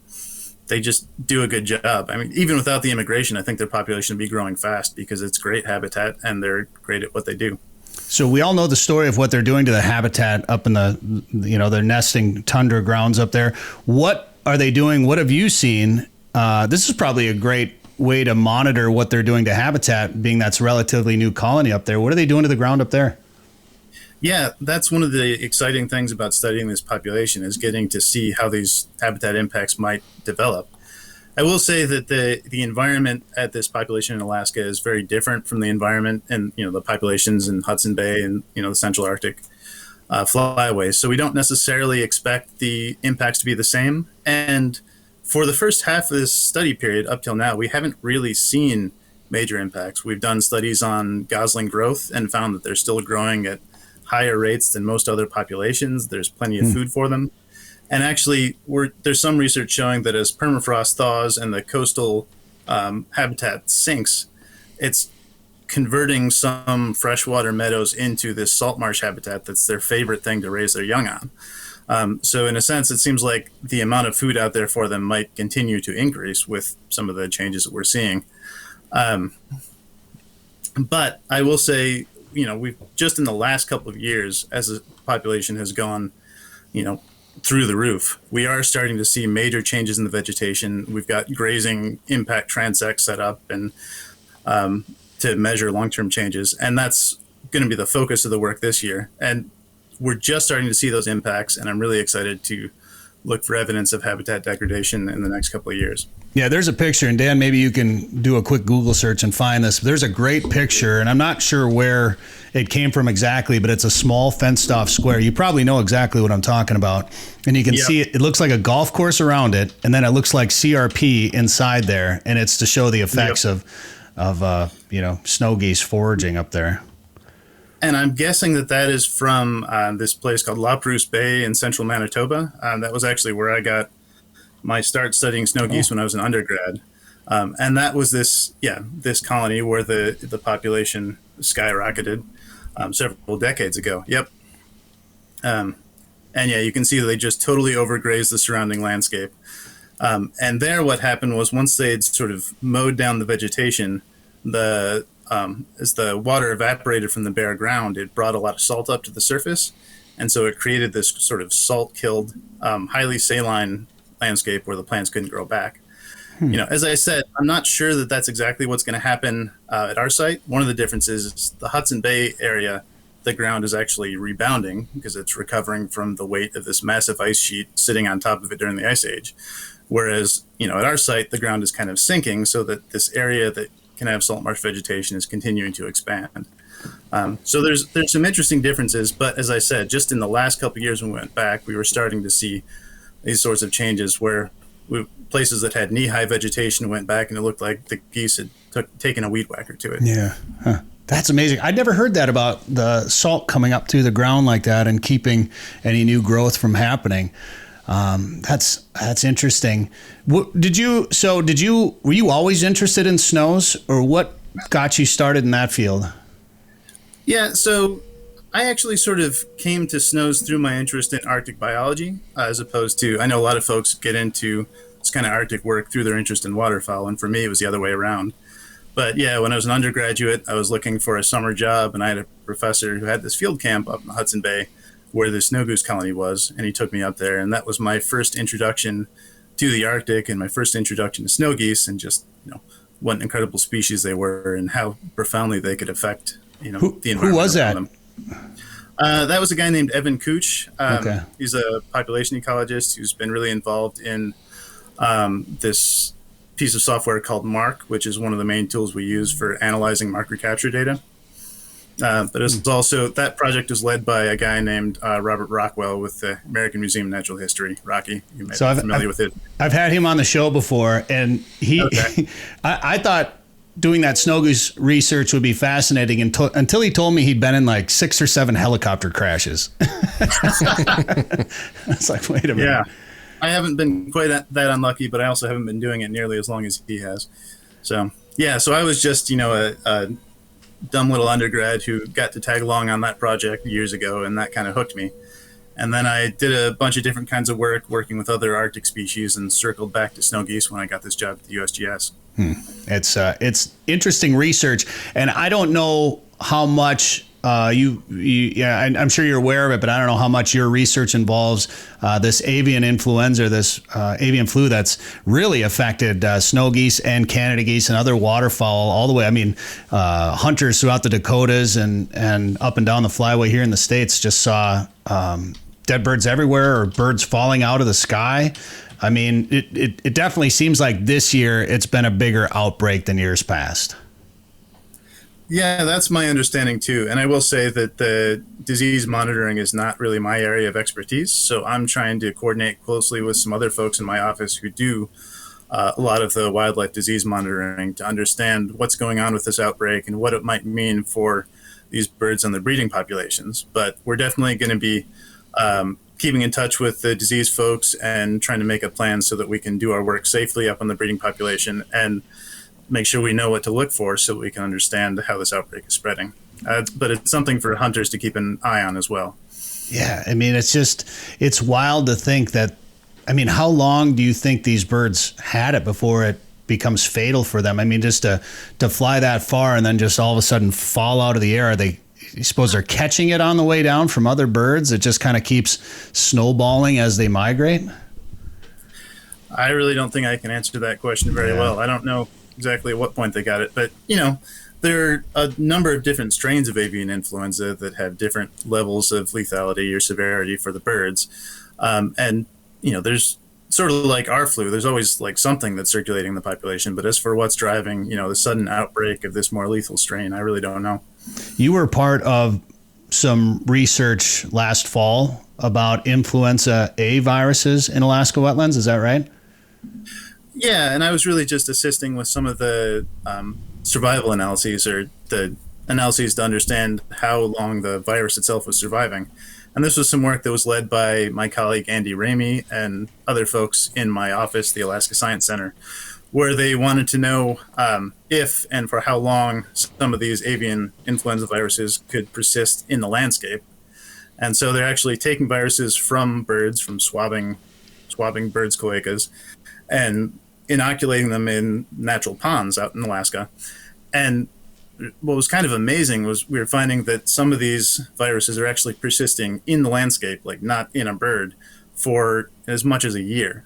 they just do a good job. I mean, even without the immigration, I think their population would be growing fast because it's great habitat and they're great at what they do. So we all know the story of what they're doing to the habitat up in their nesting tundra grounds up there. What are they doing? What have you seen? This is probably a great way to monitor what they're doing to habitat, being that's a relatively new colony up there. What are they doing to the ground up there? Yeah, that's one of the exciting things about studying this population is getting to see how these habitat impacts might develop. I will say that the environment at this population in Alaska is very different from the environment and the populations in Hudson Bay and the Central Arctic flyways. So we don't necessarily expect the impacts to be the same. And for the first half of this study period up till now, we haven't really seen major impacts. We've done studies on gosling growth and found that they're still growing at higher rates than most other populations. There's plenty of food for them. And actually, there's some research showing that as permafrost thaws and the coastal habitat sinks, it's converting some freshwater meadows into this salt marsh habitat that's their favorite thing to raise their young on. So in a sense, it seems like the amount of food out there for them might continue to increase with some of the changes that we're seeing. But I will say, we've just in the last couple of years, as the population has gone, through the roof, we are starting to see major changes in the vegetation. We've got grazing impact transects set up and to measure long-term changes. And that's going to be the focus of the work this year. And we're just starting to see those impacts. And I'm really excited to look for evidence of habitat degradation in the next couple of years. Yeah, there's a picture, and Dan, maybe you can do a quick Google search and find this. There's a great picture, and I'm not sure where it came from exactly, but it's a small fenced-off square. You probably know exactly what I'm talking about. And you can see it looks like a golf course around it, and then it looks like CRP inside there, and it's to show the effects of snow geese foraging up there. And I'm guessing that is from this place called La Perouse Bay in central Manitoba. That was actually where I got my start studying snow geese when I was an undergrad. And that was this colony where the population skyrocketed several decades ago. Yep. And you can see that they just totally overgrazed the surrounding landscape. And there what happened was once they had sort of mowed down the vegetation, as the water evaporated from the bare ground, it brought a lot of salt up to the surface. And so it created this sort of salt-killed, highly saline landscape where the plants couldn't grow back. As I said, I'm not sure that that's exactly what's going to happen at our site. One of the differences is the Hudson Bay area, the ground is actually rebounding because it's recovering from the weight of this massive ice sheet sitting on top of it during the Ice Age. Whereas, at our site, the ground is kind of sinking so that this area that can have salt marsh vegetation is continuing to expand. So there's some interesting differences, but as I said, just in the last couple of years when we went back, we were starting to see these sorts of changes where places that had knee-high vegetation went back and it looked like the geese had taken a weed whacker to it. Yeah. Huh. That's amazing. I'd never heard that about the salt coming up through the ground like that and keeping any new growth from happening. That's interesting. Were you always interested in snows, or what got you started in that field? Yeah, so I actually sort of came to snows through my interest in Arctic biology, as opposed to, I know a lot of folks get into this kind of Arctic work through their interest in waterfowl, and for me it was the other way around. But yeah, when I was an undergraduate, I was looking for a summer job, and I had a professor who had this field camp up in the Hudson Bay where the snow goose colony was, and he took me up there, and that was my first introduction to the Arctic and my first introduction to snow geese, and just what an incredible species they were and how profoundly they could affect the environment. Who was that? Them. That was a guy named Evan Cooch. Okay. He's a population ecologist who's been really involved in this piece of software called MARC, which is one of the main tools we use for analyzing marker capture data. But it's also, that project was led by a guy named Robert Rockwell with the American Museum of Natural History. Rocky, you may be familiar with it. I've had him on the show before, and I thought doing that snow goose research would be fascinating until he told me he'd been in like 6 or 7 helicopter crashes. I was like, wait a minute. Yeah, I haven't been quite that unlucky, but I also haven't been doing it nearly as long as he has. So I was just a dumb little undergrad who got to tag along on that project years ago, and that kind of hooked me. And then I did a bunch of different kinds of work working with other Arctic species, and circled back to snow geese when I got this job at the USGS. It's interesting research, and I don't know how much I'm sure you're aware of it, but I don't know how much your research involves this avian influenza, this avian flu that's really affected snow geese and Canada geese and other waterfowl all the way. I mean, hunters throughout the Dakotas and up and down the flyway here in the States just saw dead birds everywhere, or birds falling out of the sky. I mean, it definitely seems like this year it's been a bigger outbreak than years past. Yeah, that's my understanding too. And I will say that the disease monitoring is not really my area of expertise. So I'm trying to coordinate closely with some other folks in my office who do a lot of the wildlife disease monitoring to understand what's going on with this outbreak and what it might mean for these birds and their breeding populations. But we're definitely going to be keeping in touch with the disease folks and trying to make a plan so that we can do our work safely up on the breeding population and make sure we know what to look for so we can understand how this outbreak is spreading. But it's something for hunters to keep an eye on as well. Yeah, I mean, it's wild to think that, I mean, how long do you think these birds had it before it becomes fatal for them? I mean, just to fly that far and then just all of a sudden fall out of the air, you suppose they're catching it on the way down from other birds? It just kind of keeps snowballing as they migrate? I really don't think I can answer that question very well. I don't know exactly at what point they got it, but there are a number of different strains of avian influenza that have different levels of lethality or severity for the birds. And there's sort of like our flu, there's always like something that's circulating in the population, but as for what's driving, the sudden outbreak of this more lethal strain, I really don't know. You were part of some research last fall about influenza A viruses in Alaska wetlands. Is that right? Yeah, and I was really just assisting with some of the survival analyses, or the analyses to understand how long the virus itself was surviving. And this was some work that was led by my colleague Andy Ramey and other folks in my office, the Alaska Science Center, where they wanted to know if and for how long some of these avian influenza viruses could persist in the landscape. And so they're actually taking viruses from birds, from swabbing birds' cloacas, and inoculating them in natural ponds out in Alaska. And what was kind of amazing was we were finding that some of these viruses are actually persisting in the landscape, like not in a bird, for as much as a year.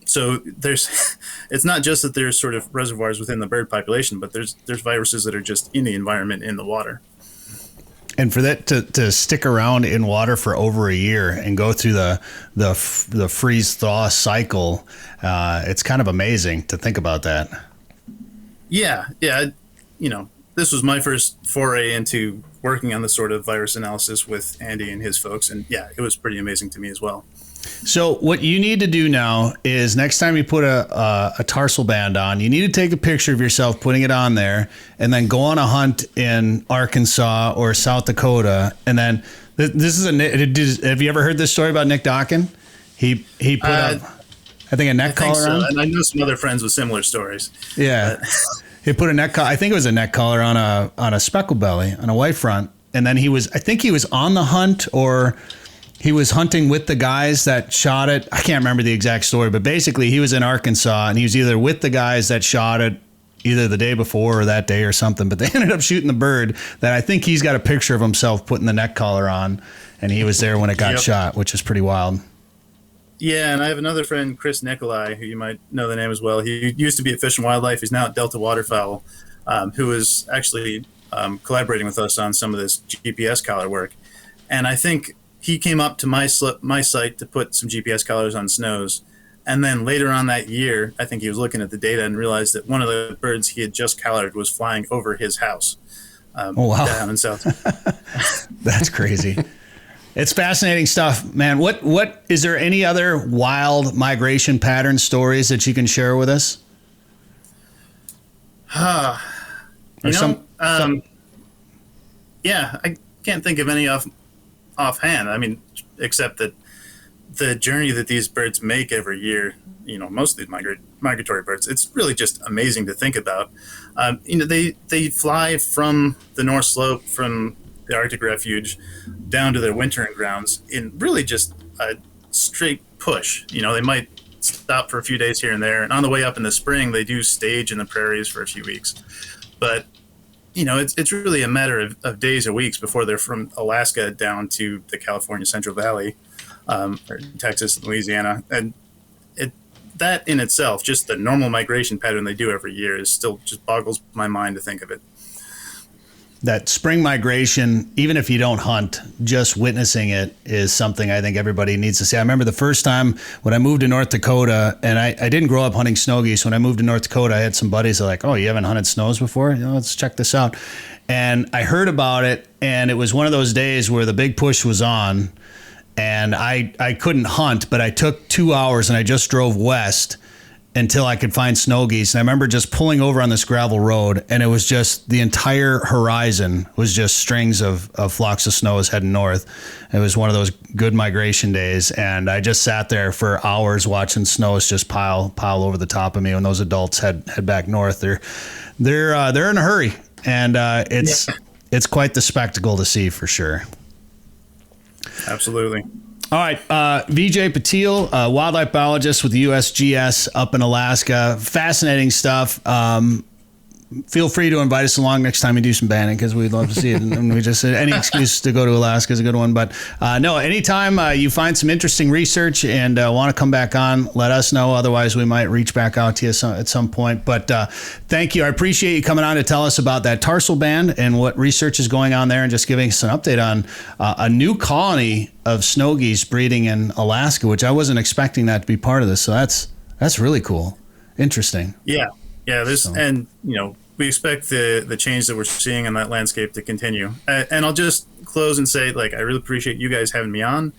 So it's not just that there's sort of reservoirs within the bird population, but there's viruses that are just in the environment, in the water. And for that to stick around in water for over a year and go through the freeze thaw cycle, it's kind of amazing to think about that. Yeah. This was my first foray into working on the sort of virus analysis with Andy and his folks, and it was pretty amazing to me as well. So what you need to do now is next time you put a tarsal band on, you need to take a picture of yourself putting it on there, and then go on a hunt in Arkansas or South Dakota. And then this is have you ever heard this story about Nick Dawkin? He put up, I think, a neck collar on. And I know some other friends with similar stories. Yeah. He put a neck collar, I think it was a neck collar on a speckled belly, on a white front. And then he was on the hunt, or he was hunting with the guys that shot it. I can't remember the exact story, but basically he was in Arkansas, and he was either with the guys that shot it either the day before or that day or something, but they ended up shooting the bird that I think he's got a picture of himself putting the neck collar on, and he was there when it got shot, which is pretty wild. Yeah, and I have another friend, Chris Nicolai, who you might know the name as well. He used to be at Fish and Wildlife. He's now at Delta Waterfowl, who is actually collaborating with us on some of this GPS collar work. And I think he came up to my site to put some GPS collars on snows. And then later on that year, I think he was looking at the data and realized that one of the birds he had just collared was flying over his house down in South. That's crazy. It's fascinating stuff, man. What is there any other wild migration pattern stories that you can share with us? Yeah, I can't think of any offhand. I mean, except that the journey that these birds make every year, most of these migratory birds, it's really just amazing to think about. They fly from the North Slope, from the Arctic Refuge, down to their wintering grounds in really just a straight push. They might stop for a few days here and there, and on the way up in the spring, they do stage in the prairies for a few weeks. But it's really a matter of days or weeks before they're from Alaska down to the California Central Valley, or Texas and Louisiana. And that in itself, just the normal migration pattern they do every year, is still just boggles my mind to think of it. That spring migration, even if you don't hunt, just witnessing it is something I think everybody needs to see. I remember the first time when I moved to North Dakota, and I didn't grow up hunting snow geese. When I moved to North Dakota, I had some buddies that were like, oh, you haven't hunted snows before? Let's check this out. And I heard about it, and it was one of those days where the big push was on, and I couldn't hunt, but I took 2 hours, and I just drove west until I could find snow geese. And I remember just pulling over on this gravel road, and it was just the entire horizon was just strings of flocks of snows heading north. It was one of those good migration days, and I just sat there for hours watching snows just pile over the top of me when those adults head back north. They're in a hurry, and it's quite the spectacle to see for sure. Absolutely. All right, Vijay Patil, wildlife biologist with the USGS up in Alaska. Fascinating stuff. Feel free to invite us along next time you do some banding, because we'd love to see it. And we just said any excuse to go to Alaska is a good one. But no, anytime you find some interesting research and want to come back on, let us know. Otherwise, we might reach back out to you at some point. But thank you. I appreciate you coming on to tell us about that tarsal band and what research is going on there, and just giving us an update on a new colony of snow geese breeding in Alaska, which I wasn't expecting that to be part of this. So that's really cool. Interesting. Yeah. And we expect the change that we're seeing in that landscape to continue. And I'll just close and say, I really appreciate you guys having me on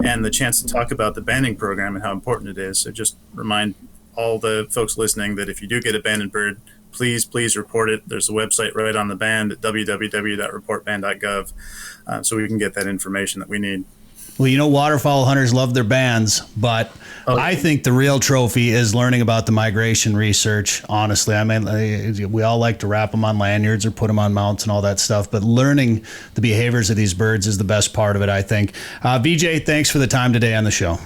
and the chance to talk about the banding program and how important it is. So just remind all the folks listening that if you do get a banded bird, please report it. There's a website right on the band at www.reportband.gov, so we can get that information that we need. Well, waterfowl hunters love their bands, but I think the real trophy is learning about the migration research, honestly. I mean, we all like to wrap them on lanyards or put them on mounts and all that stuff, but learning the behaviors of these birds is the best part of it, I think. Vijay, thanks for the time today on the show.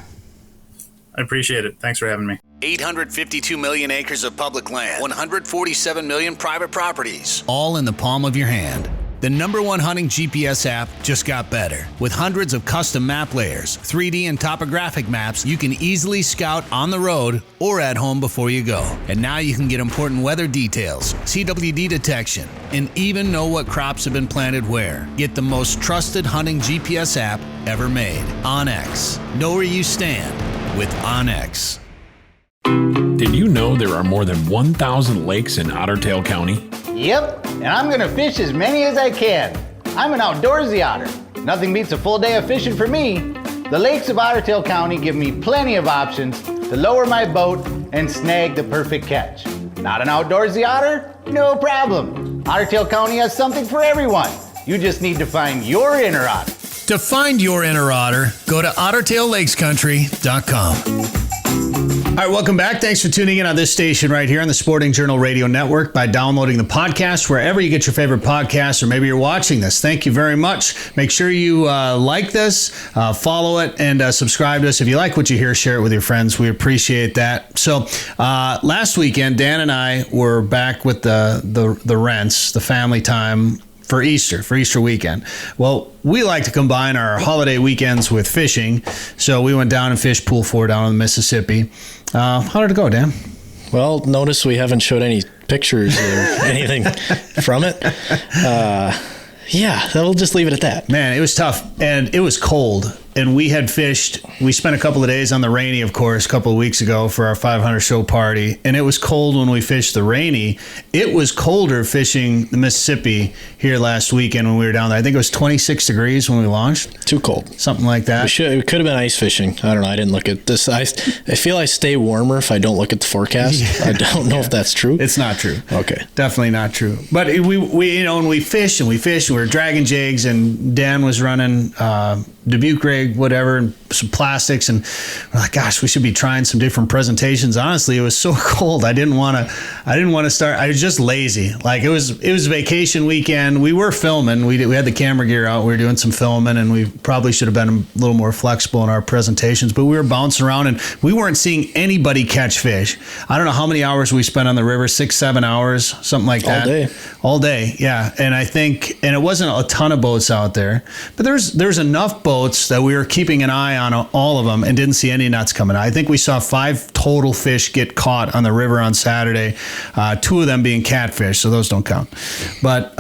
I appreciate it. Thanks for having me. 852 million acres of public land, 147 million private properties, all in the palm of your hand. The #1 hunting GPS app just got better. With hundreds of custom map layers, 3D and topographic maps, you can easily scout on the road or at home before you go. And now you can get important weather details, CWD detection, and even know what crops have been planted where. Get the most trusted hunting GPS app ever made. OnX. Know where you stand with OnX. Did you know there are more than 1,000 lakes in Otter Tail County? Yep, and I'm gonna fish as many as I can. I'm an outdoorsy otter. Nothing beats a full day of fishing for me. The lakes of Otter Tail County give me plenty of options to lower my boat and snag the perfect catch. Not an outdoorsy otter? No problem. Otter Tail County has something for everyone. You just need to find your inner otter. To find your inner otter, go to OttertailLakesCountry.com. All right, welcome back. Thanks for tuning in on this station right here on the Sporting Journal Radio Network by downloading the podcast wherever you get your favorite podcasts, or maybe you're watching this. Thank you very much. Make sure you like this, follow it, and subscribe to us. If you like what you hear, share it with your friends. We appreciate that. So last weekend, Dan and I were back with the rents, the family time, for Easter weekend. Well, we like to combine our holiday weekends with fishing, so we went down and fished Pool 4 down in the Mississippi. How did it go, Dan? Well, notice we haven't showed any pictures or anything from it. Yeah, we'll just leave it at that. Man, it was tough, and it was cold. And we had fished, we spent a couple of days on the Rainy, of course, a couple of weeks ago for our 500 show party. And it was cold when we fished the Rainy. It was colder fishing the Mississippi here last weekend when we were down there. I think it was 26 degrees when we launched. Too cold. Something like that. It could have been ice fishing. I don't know. I didn't look at this. I feel I stay warmer if I don't look at the forecast. Yeah. I don't know if that's true. It's not true. Okay. Definitely not true. But we when we fish and we were dragging jigs, and Dan was running Dubuque rig, whatever, and some plastics, and we're like, gosh, we should be trying some different presentations. Honestly, it was so cold. I didn't want to start. I was just lazy. Like it was vacation weekend. We were filming. We had the camera gear out. We were doing some filming, and we probably should have been a little more flexible in our presentations, but we were bouncing around and we weren't seeing anybody catch fish. I don't know how many hours we spent on the river, 6-7 hours, something like that. All day. Yeah. And I think, and it wasn't a ton of boats out there, but there's enough boats that we were keeping an eye on all of them and didn't see any nuts coming out. I think we saw 5 total fish get caught on the river on Saturday, 2 of them being catfish, so those don't count. But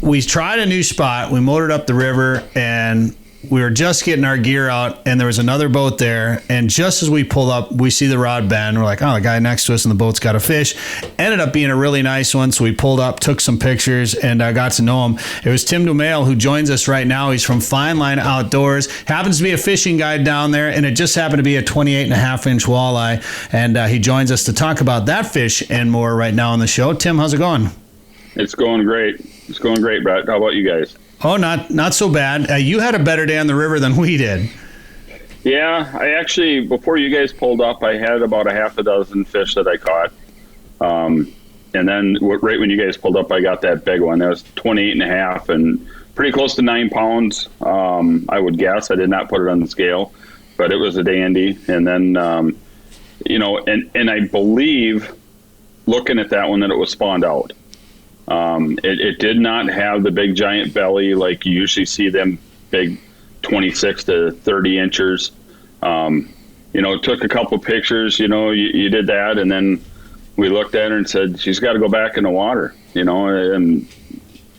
we tried a new spot. We motored up the river, and we were just getting our gear out, and there was another boat there. And just as we pulled up, we see the rod bend. We're like, oh, the guy next to us in the boat's got a fish. Ended up being a really nice one. So we pulled up, took some pictures, and got to know him. It was Tim Domaille, who joins us right now. He's from Fine Line Outdoors. Happens to be a fishing guide down there, and it just happened to be a 28.5-inch walleye. And he joins us to talk about that fish and more right now on the show. Tim, how's it going? It's going great. It's going great, Brett. How about you guys? Oh, not so bad. You had a better day on the river than we did. Yeah, I actually, before you guys pulled up, I had about a half a dozen fish that I caught. And then right when you guys pulled up, I got that big one. That was 28.5 and pretty close to 9 pounds. I would guess. I did not put it on the scale, but it was a dandy. And then, and I believe, looking at that one, that it was spawned out. It did not have the big giant belly like you usually see them big 26 to 30 inches. Took a couple pictures, you did that, and then we looked at her and said, she's got to go back in the water, and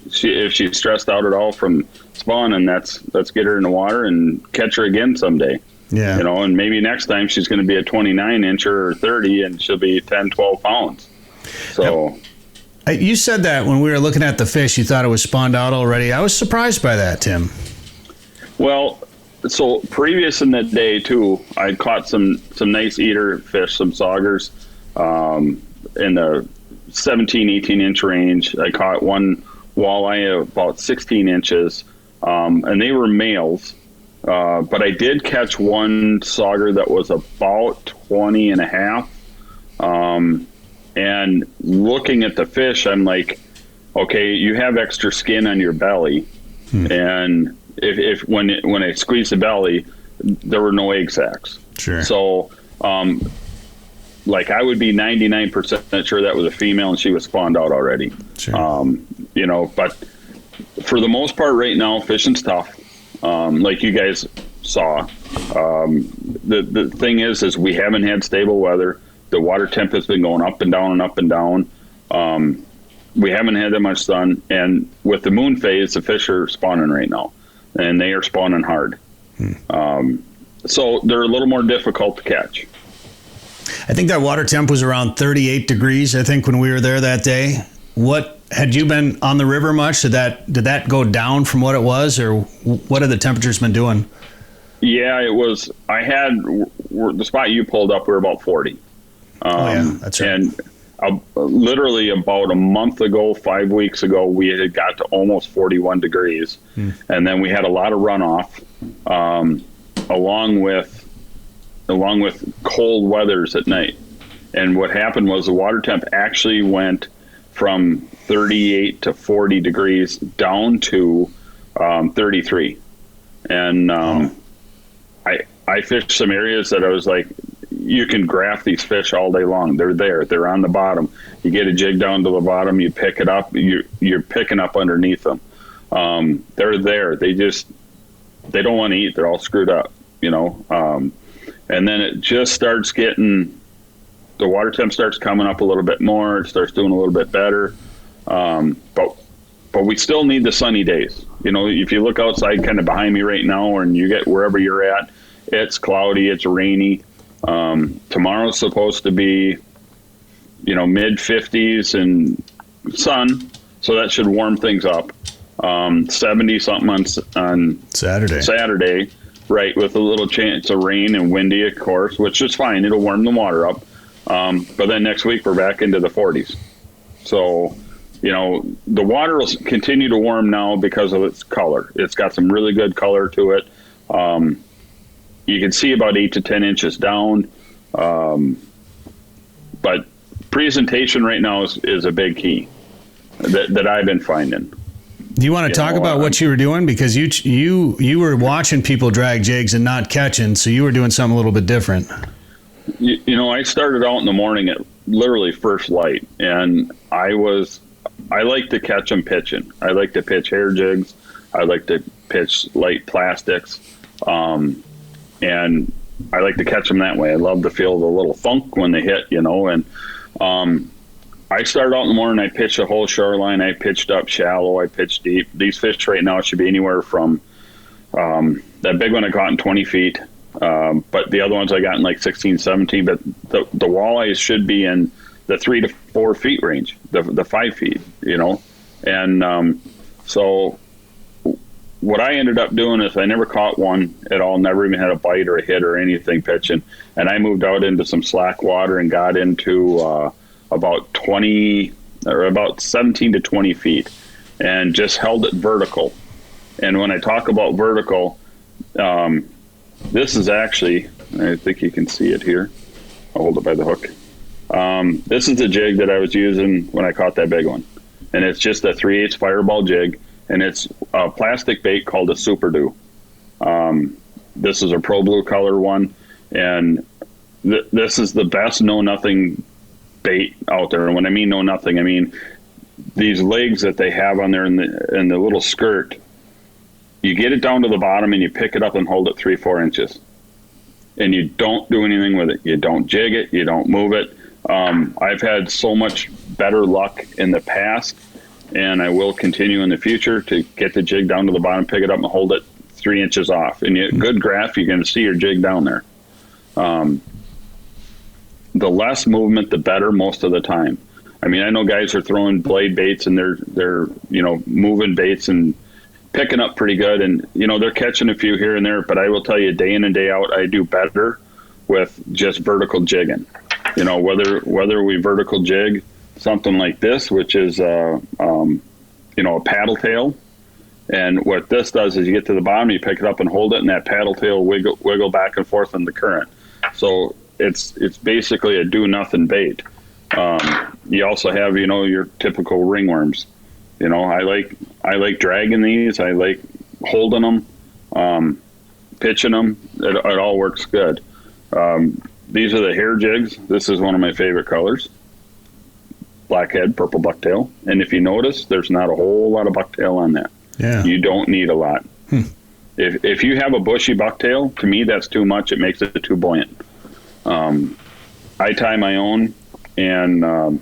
if she's stressed out at all from spawning, let's get her in the water and catch her again someday. Yeah. And maybe next time she's going to be a 29-incher or 30 and she'll be 10, 12 pounds. So... Yep. You said that when we were looking at the fish, you thought it was spawned out already. I was surprised by that, Tim. Well, so previous in the day, too, I caught some nice eater fish, some saugers, in the 17, 18-inch range. I caught one walleye about 16 inches, and they were males. But I did catch one sauger that was about 20 and a half. And looking at the fish, I'm like, okay, you have extra skin on your belly. And if when I squeezed the belly, there were no egg sacs. Sure. So, I would be 99% sure that was a female and she was spawned out already. Sure. But for the most part right now, fishing's tough. Like you guys saw. The thing is we haven't had stable weather. The water temp has been going up and down and up and down. We haven't had that much sun. And with the moon phase, the fish are spawning right now. And they are spawning hard. So they're a little more difficult to catch. I think that water temp was around 38 degrees, I think, when we were there that day. What had you been on the river much? Did that go down from what it was? Or what have the temperatures been doing? Yeah, it was. I had the spot you pulled up, we were about 40. That's right. And literally about a month ago, 5 weeks ago, we had got to almost 41 degrees. And then we had a lot of runoff, along with cold weathers at night. And what happened was the water temp actually went from 38 to 40 degrees down to 33. And I fished some areas that I was like, you can graph these fish all day long. They're there. They're on the bottom. You get a jig down to the bottom, you pick it up. You're picking up underneath them. They're there. They don't want to eat. They're all screwed up, you know. And then it just starts getting, the water temp starts coming up a little bit more. It starts doing a little bit better. But we still need the sunny days. You know, if you look outside kind of behind me right now, and you get wherever you're at, it's cloudy, it's rainy. Tomorrow's supposed to be, you know, mid 50s and sun. So that should warm things up. 70 something on Saturday, right, with a little chance of rain and windy, of course, which is fine. It'll warm the water up. But then next week we're back into the 40s. So, you know, the water will continue to warm now because of its color. It's got some really good color to it. You can see about 8 to 10 inches down. But presentation right now is a big key that I've been finding. Do you want to talk about what you were doing? Because you were watching people drag jigs and not catching, so you were doing something a little bit different. You know, I started out in the morning at literally first light, and I like to catch them pitching. I like to pitch hair jigs. I like to pitch light plastics, and I like to catch them that way. I love to feel the little thunk when they hit, you know. And I started out in the morning. I pitched a whole shoreline. I pitched up shallow. I pitched deep. These fish right now should be anywhere from that big one I caught in 20 feet. But the other ones I got in like 16, 17. But the walleyes should be in the 3 to 4 feet range, the 5 feet, you know. And so what I ended up doing is I never caught one at all, never even had a bite or a hit or anything pitching. And I moved out into some slack water and got into about 17 to 20 feet and just held it vertical. And when I talk about vertical, this is actually, I think you can see it here. I'll hold it by the hook. This is the jig that I was using when I caught that big one. And it's just a 3/8 fireball jig, and it's a plastic bait called a Super Dew. This is a Pro Blue color one, and this is the best know-nothing bait out there. And when I mean know-nothing, I mean these legs that they have on there in the little skirt. You get it down to the bottom and you pick it up and hold it 3-4 inches, and you don't do anything with it. You don't jig it. You don't move it. I've had so much better luck in the past, and I will continue in the future to get the jig down to the bottom, pick it up and hold it 3 inches off. And you good graph, you're going to see your jig down there. The less movement, the better most of the time. I mean, I know guys are throwing blade baits and they're you know, moving baits and picking up pretty good, and you know, they're catching a few here and there, but I will tell you, day in and day out, I do better with just vertical jigging. You know, whether we vertical jig something like this, which is you know, a paddle tail, and what this does is you get to the bottom, you pick it up and hold it, and that paddle tail wiggle back and forth in the current. So it's basically a do nothing bait. You also have, you know, your typical ringworms. You know, I like dragging these. I like holding them, pitching them. It all works good. These are the hair jigs. This is one of my favorite colors. Blackhead, purple bucktail. And if you notice, there's not a whole lot of bucktail on that. Yeah. You don't need a lot. If you have a bushy bucktail, to me, that's too much. It makes it too buoyant. I tie my own, and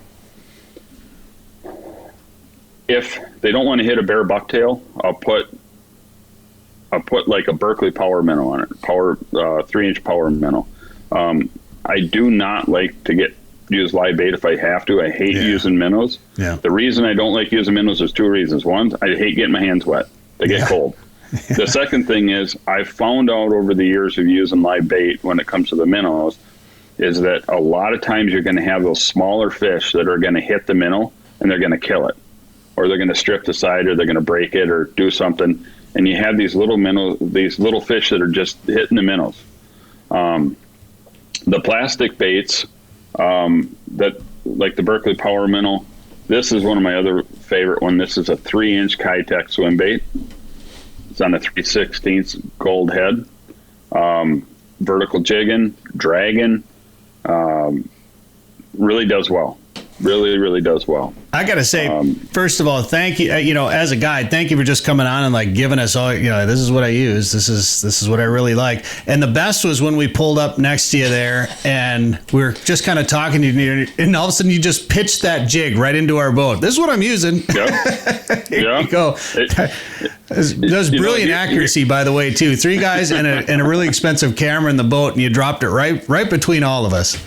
if they don't want to hit a bare bucktail, I'll put like a Berkeley power minnow on it, 3-inch power minnow. I do not like to use live bait if I have to. I hate using minnows. Yeah. The reason I don't like using minnows is 2 reasons. One, I hate getting my hands wet. They get cold. The second thing is, I've found out over the years of using live bait when it comes to the minnows, is that a lot of times you're going to have those smaller fish that are going to hit the minnow and they're going to kill it, or they're going to strip the side, or they're going to break it or do something. And you have these little minnows, these little fish that are just hitting the minnows. The plastic baits, that like the Berkeley Power Minnow. This is one of my other favorite one. This is a 3-inch Kitech swim bait. It's on a 3/16 gold head. Vertical jigging, dragging. Really does well. Really does well. I got to say, first of all, thank you. As a guide, thank you for just coming on and like giving us all. This is what I use. This is what I really like. And the best was when we pulled up next to you there, and we were just kind of talking to you, and all of a sudden you just pitched that jig right into our boat. This is what I'm using. Yep. Here you go. That's brilliant accuracy, by the way, too. 3 guys and a really expensive camera in the boat, and you dropped it right between all of us.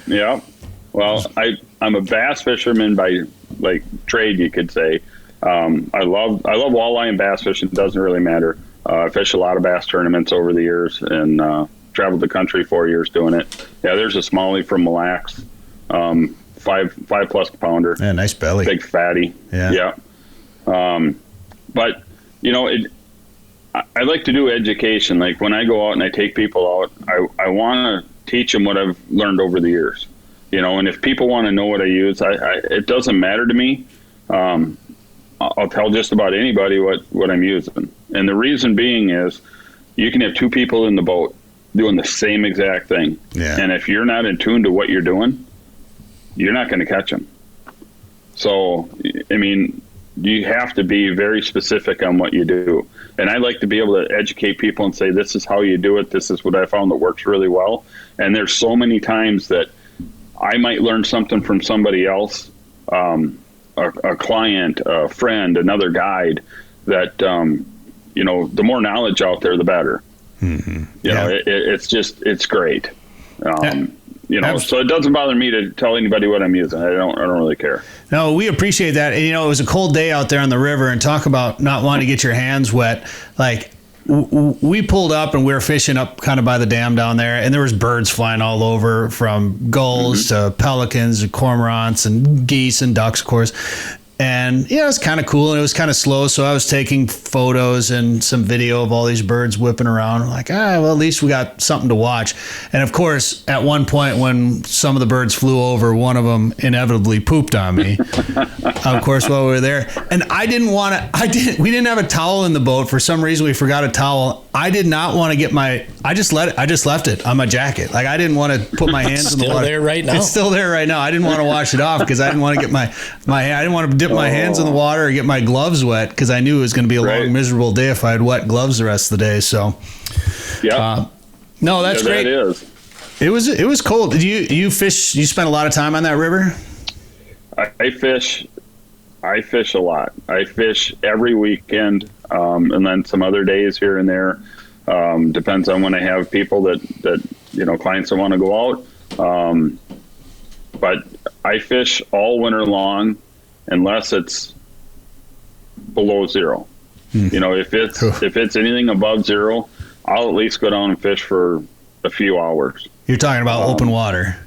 Yeah. Well, I'm a bass fisherman by like trade, you could say. I love walleye and bass fishing. It doesn't really matter. I fish a lot of bass tournaments over the years and traveled the country 4 years doing it. Yeah, there's a smallie from Mille Lacs, 5+ pounder. Yeah, nice belly. Big fatty. Yeah. But I like to do education. Like when I go out and I take people out, I want to teach them what I've learned over the years. And if people want to know what I use, it doesn't matter to me. I'll tell just about anybody what I'm using. And the reason being is you can have 2 people in the boat doing the same exact thing. Yeah. And if you're not in tune to what you're doing, you're not going to catch them. So, I mean, you have to be very specific on what you do. And I like to be able to educate people and say, this is how you do it. This is what I found that works really well. And there's so many times that I might learn something from somebody else, a client, a friend, another guide, that, the more knowledge out there, the better. Mm-hmm. It's great. So it doesn't bother me to tell anybody what I'm using. I don't really care. No, we appreciate that. And, it was a cold day out there on the river, and talk about not wanting to get your hands wet. Like, we pulled up and we were fishing up kind of by the dam down there, and there was birds flying all over, from gulls to pelicans and cormorants and geese and ducks, of course. And it was kind of cool, and it was kind of slow. So I was taking photos and some video of all these birds whipping around. I'm like, well, at least we got something to watch. And of course, at one point when some of the birds flew over, one of them inevitably pooped on me. Of course, while we were there. And we didn't have a towel in the boat. For some reason, we forgot a towel. I did not want to get I just left it on my jacket. Like, I didn't want to put my hands in the water. It's still there right now. It's still there right now. I didn't want to wash it off because I didn't want to get I didn't want to dip my hands in the water or get my gloves wet, because I knew it was going to be a long, miserable day if I had wet gloves the rest of the day. So, no, that's great. That is. It was cold. Did you fish? You spent a lot of time on that river? I fish a lot. I fish every weekend, and then some other days here and there. Depends on when I have people that clients that want to go out. But I fish all winter long, unless it's below zero. If it's anything above zero, I'll at least go down and fish for a few hours. You're talking about open water.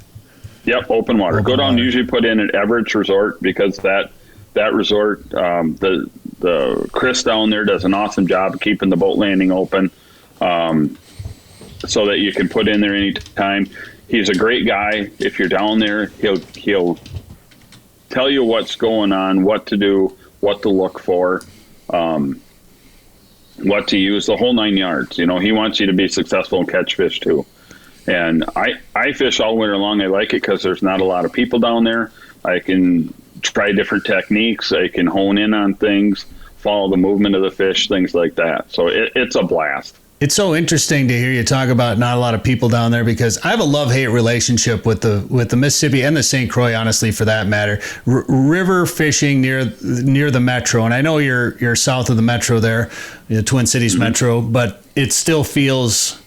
Yep, open water. Go down, usually put in at Everett's Resort, because that resort, the Chris down there does an awesome job of keeping the boat landing open, so that you can put in there anytime. He's a great guy. If you're down there, he'll tell you what's going on, what to do, what to look for, what to use, the whole 9 yards. He wants you to be successful and catch fish too. And I fish all winter long. I like it because there's not a lot of people down there. I can try different techniques. I can hone in on things, follow the movement of the fish, things like that. So it's a blast. It's so interesting to hear you talk about not a lot of people down there, because I have a love-hate relationship with the Mississippi and the St. Croix, honestly, for that matter. River fishing near the metro, and I know you're south of the metro there, the Twin Cities metro, but it still feels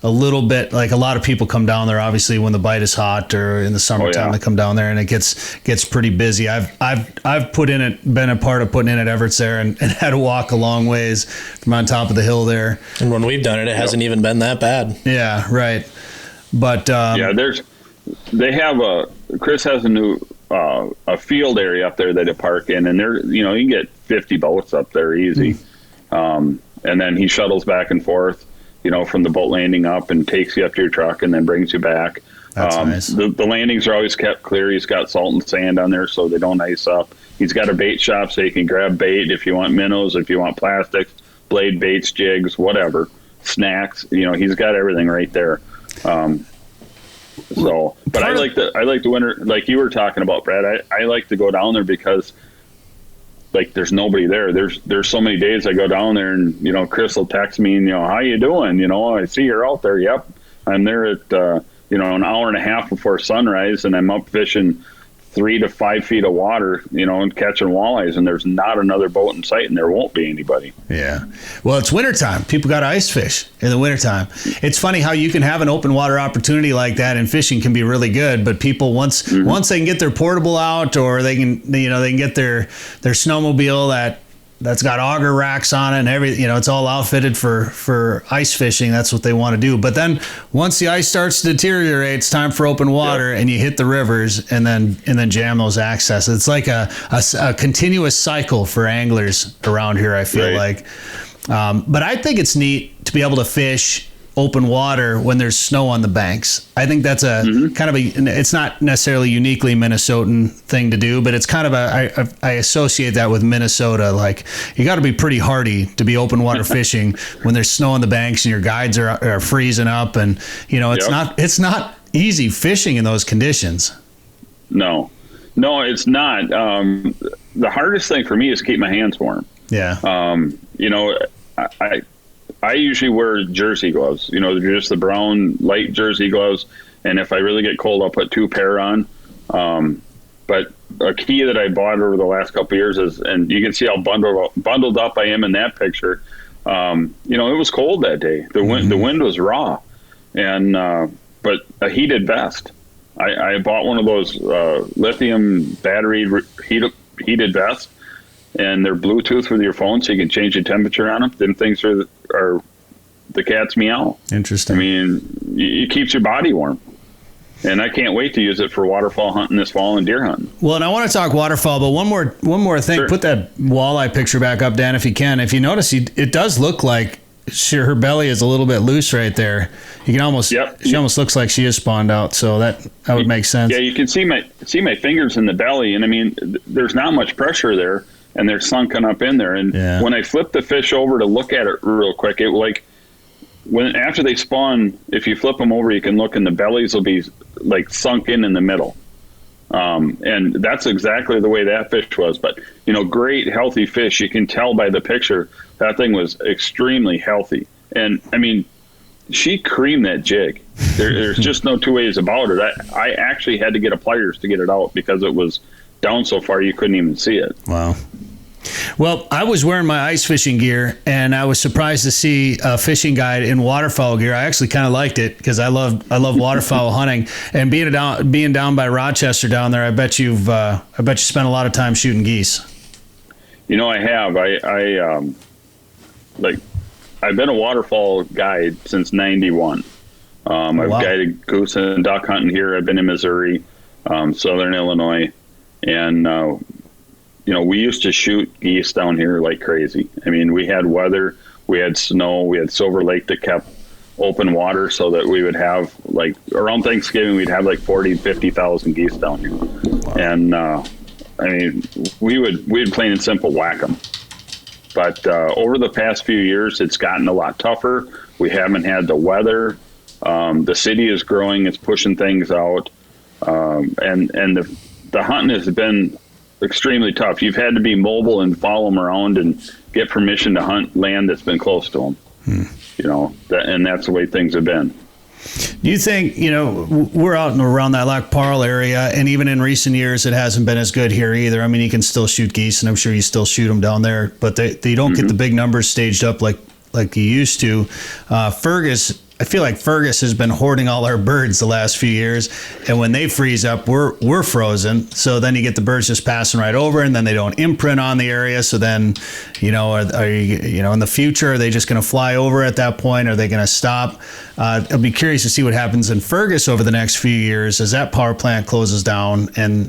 a little bit like a lot of people come down there, obviously, when the bite is hot, or in the summertime they come down there, and it gets pretty busy. I've been a part of putting in at Everett's there, and had to walk a long ways from on top of the hill there. And when we've done it, it hasn't even been that bad. Yeah, right. But Chris has a new a field area up there that they park in, and you can get 50 boats up there easy. And then he shuttles back and forth, from the boat landing up, and takes you up to your truck and then brings you back. That's nice. The landings are always kept clear. He's got salt and sand on there so they don't ice up. He's got a bait shop so you can grab bait if you want minnows, if you want plastics, blade baits, jigs, whatever, snacks. He's got everything right there. But I like the winter, like you were talking about, Brad. I like to go down there because like there's nobody there. There's so many days I go down there and Chris will text me and how you doing? I see you're out there. Yep, I'm there at an hour and a half before sunrise, and I'm up fishing 3 to 5 feet of water, and catching walleyes, and there's not another boat in sight, and there won't be anybody. Yeah. Well, it's wintertime. People got to ice fish in the wintertime. It's funny how you can have an open water opportunity like that, and fishing can be really good, but people once they can get their portable out, or they can get their snowmobile that's got auger racks on it and everything, it's all outfitted for ice fishing. That's what they want to do. But then once the ice starts to deteriorate, it's time for open water, and you hit the rivers and then jam those access. It's like a continuous cycle for anglers around here, I feel like. But I think it's neat to be able to fish open water when there's snow on the banks. I think that's a kind of it's not necessarily uniquely Minnesotan thing to do, but it's kind of I associate that with Minnesota. Like, you got to be pretty hardy to be open water fishing when there's snow on the banks and your guides are freezing up, and it's not easy fishing in those conditions. No, it's not. The hardest thing for me is keep my hands warm. Yeah. I usually wear jersey gloves, they're just the brown light jersey gloves. And if I really get cold, I'll put 2 pair on. But a key that I bought over the last couple of years is, and you can see how bundled up I am in that picture. It was cold that day. The wind was raw, and but a heated vest. I bought one of those lithium battery heated vests. And they're Bluetooth with your phone, so you can change the temperature on them. Them things are the cat's meow. Interesting. I mean, it keeps your body warm. And I can't wait to use it for waterfowl hunting this fall and deer hunting. Well, and I want to talk waterfowl, but one more thing. Sure. Put that walleye picture back up, Dan, if you can. If you notice, it does look like her belly is a little bit loose right there. You can almost, she almost looks like she is spawned out. So that would make sense. Yeah, you can see my fingers in the belly, and I mean, there's not much pressure there. And they're sunken up in there. And when I flip the fish over to look at it real quick, after they spawn, if you flip them over, you can look, and the bellies will be like sunk in the middle. And that's exactly the way that fish was. But, great healthy fish. You can tell by the picture that thing was extremely healthy. And I mean, she creamed that jig. There's just no two ways about it. I actually had to get a pliers to get it out because it was down so far you couldn't even see it. Wow. Well, I was wearing my ice fishing gear, and I was surprised to see a fishing guide in waterfowl gear. I actually kind of liked it because I love waterfowl hunting, and being down by Rochester down there. I bet you spent a lot of time shooting geese. I have. I've been a waterfowl guide since '91. I've guided goose and duck hunting here. I've been in Missouri, Southern Illinois. And, we used to shoot geese down here like crazy. I mean, we had weather, we had snow, we had Silver Lake that kept open water so that we would have, like, around Thanksgiving, we'd have like 40, 50,000 geese down here. Wow. And, I mean, we'd plain and simple whack them. But over the past few years, it's gotten a lot tougher. We haven't had the weather. The city is growing, it's pushing things out. And the hunting has been extremely tough. You've had to be mobile and follow them around and get permission to hunt land that's been close to them. And that's the way things have been. Do you think, we're out and around that Lac Parle area, and even in recent years, it hasn't been as good here either. I mean, you can still shoot geese, and I'm sure you still shoot them down there, but they don't get the big numbers staged up like you used to. Fergus, I feel like Fergus has been hoarding all our birds the last few years, and when they freeze up, we're frozen. So then you get the birds just passing right over, and then they don't imprint on the area. So then, are you, in the future, are they just going to fly over at that point? Are they going to stop? I'll be curious to see what happens in Fergus over the next few years as that power plant closes down, and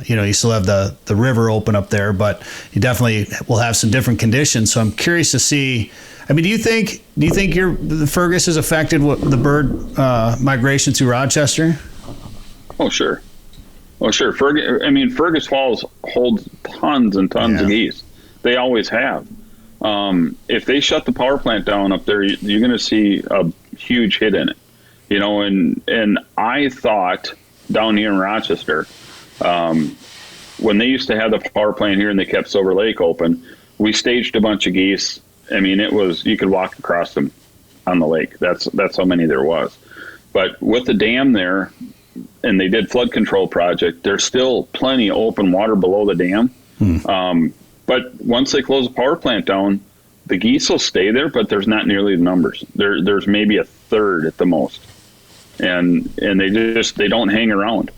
you still have the river open up there, but you definitely will have some different conditions. So I'm curious to see. I mean, do you think the Fergus has affected the bird migration through Rochester? Oh, sure. Fergus Falls holds tons and tons of geese. They always have. If they shut the power plant down up there, you're going to see a huge hit in it. And I thought down here in Rochester, when they used to have the power plant here and they kept Silver Lake open, we staged a bunch of geese. I mean, you could walk across them on the lake. That's how many there was. But with the dam there, and they did flood control project, there's still plenty of open water below the dam. But once they close the power plant down, the geese will stay there, but there's not nearly the numbers. There's maybe a third at the most. And they don't hang around.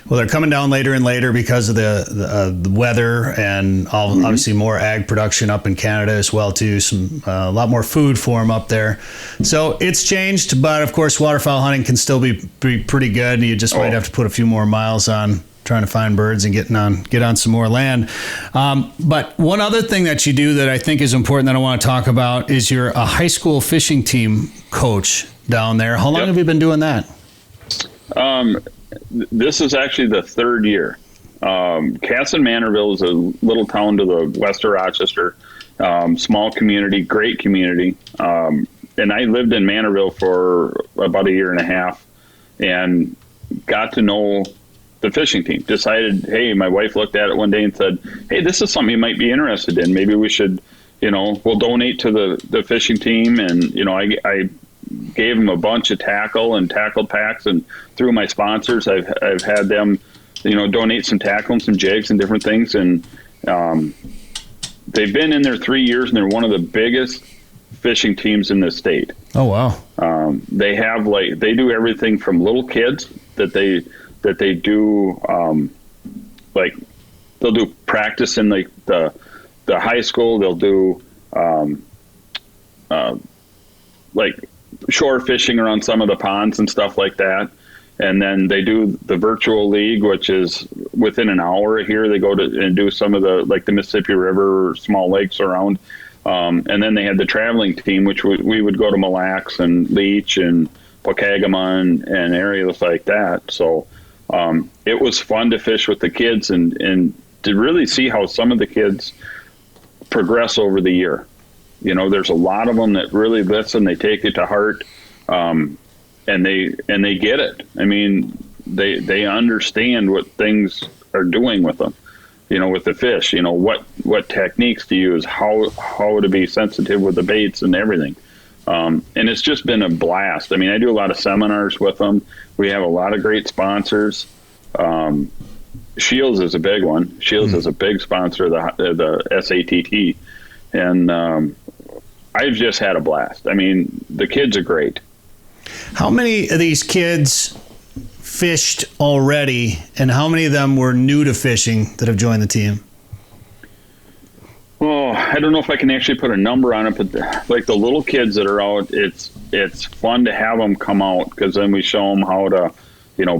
Well, they're coming down later and later because of the weather and obviously more ag production up in Canada as well too. A lot more food for them up there. So it's changed, but of course waterfowl hunting can still be pretty good. You just might have to put a few more miles on trying to find birds and get on some more land. But one other thing that you do that I think is important that I want to talk about is you're a high school fishing team coach down there. How long have you been doing that? This is actually the third year. Casson Manorville is a little town to the west of Rochester, small community, great community. And I lived in Manorville for about a year and a half and got to know the fishing team. Decided, hey, my wife looked at it one day and said, hey, this is something you might be interested in. Maybe we should, we'll donate to the fishing team. And, I gave them a bunch of tackle and tackle packs, and through my sponsors, I've had them, donate some tackle and some jigs and different things. And they've been in there 3 years, and they're one of the biggest fishing teams in the state. Oh, wow. They have they do everything from little kids that they do, they'll do practice in the high school. They'll do shore fishing around some of the ponds and stuff like that. And then they do the virtual league, which is within an hour here. They go to and do some of the Mississippi River or small lakes around. And then they had the traveling team, which we would go to Mille Lacs and Leech and Pocagama and areas like that. So it was fun to fish with the kids and to really see how some of the kids progress over the year. There's a lot of them that really listen. They take it to heart, and they get it. I mean, they understand what things are doing with them. With the fish. What techniques to use, how to be sensitive with the baits and everything. And it's just been a blast. I mean, I do a lot of seminars with them. We have a lot of great sponsors. Shields is a big one. Shields is a big sponsor of the SATT. And I've just had a blast. I mean, the kids are great. How many of these kids fished already, and how many of them were new to fishing that have joined the team? Oh, I don't know if I can actually put a number on it, but the little kids that are out, it's fun to have them come out, because then we show them how to,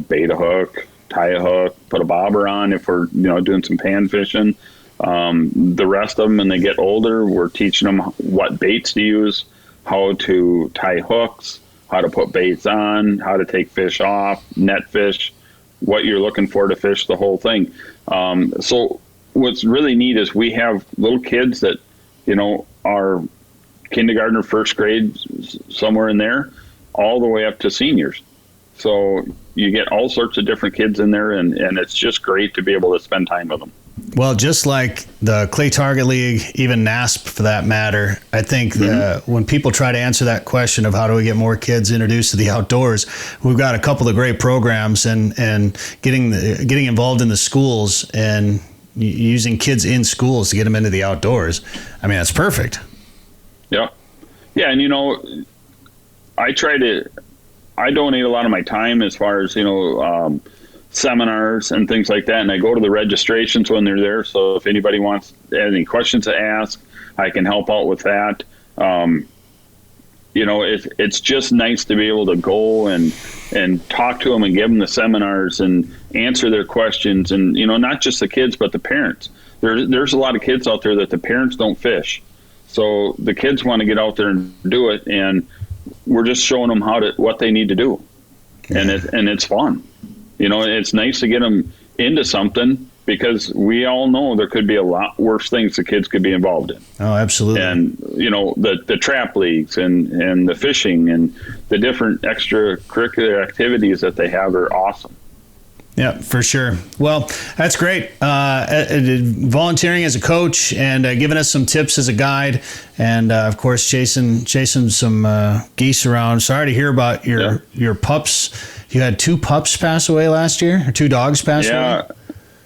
bait a hook, tie a hook, put a bobber on if we're, doing some pan fishing. The rest of them, when they get older, we're teaching them what baits to use, how to tie hooks, how to put baits on, how to take fish off, net fish, what you're looking for to fish, the whole thing. So what's really neat is we have little kids that, are kindergarten or first grade, somewhere in there, all the way up to seniors. So you get all sorts of different kids in there, and it's just great to be able to spend time with them. Well, just like the Clay Target League, even NASP for that matter, I think when people try to answer that question of how do we get more kids introduced to the outdoors, we've got a couple of great programs and getting involved in the schools and using kids in schools to get them into the outdoors. I mean, that's perfect. Yeah. Yeah, and I donate a lot of my time as far as, seminars and things like that, and I go to the registrations when they're there, so if anybody wants any questions to ask, I can help out with that. It's just nice to be able to go and talk to them and give them the seminars and answer their questions, and not just the kids but the parents. There's a lot of kids out there that the parents don't fish, so the kids want to get out there and do it, and we're just showing them what they need to do, and it's fun. It's nice to get them into something, because we all know there could be a lot worse things the kids could be involved in. Oh, absolutely. And, the trap leagues and the fishing and the different extracurricular activities that they have are awesome. Yeah, for sure. Well, that's great. Volunteering as a coach and giving us some tips as a guide, and of course, chasing some geese around. Sorry to hear about your pups. You had 2 pups pass away last year, or 2 dogs pass away?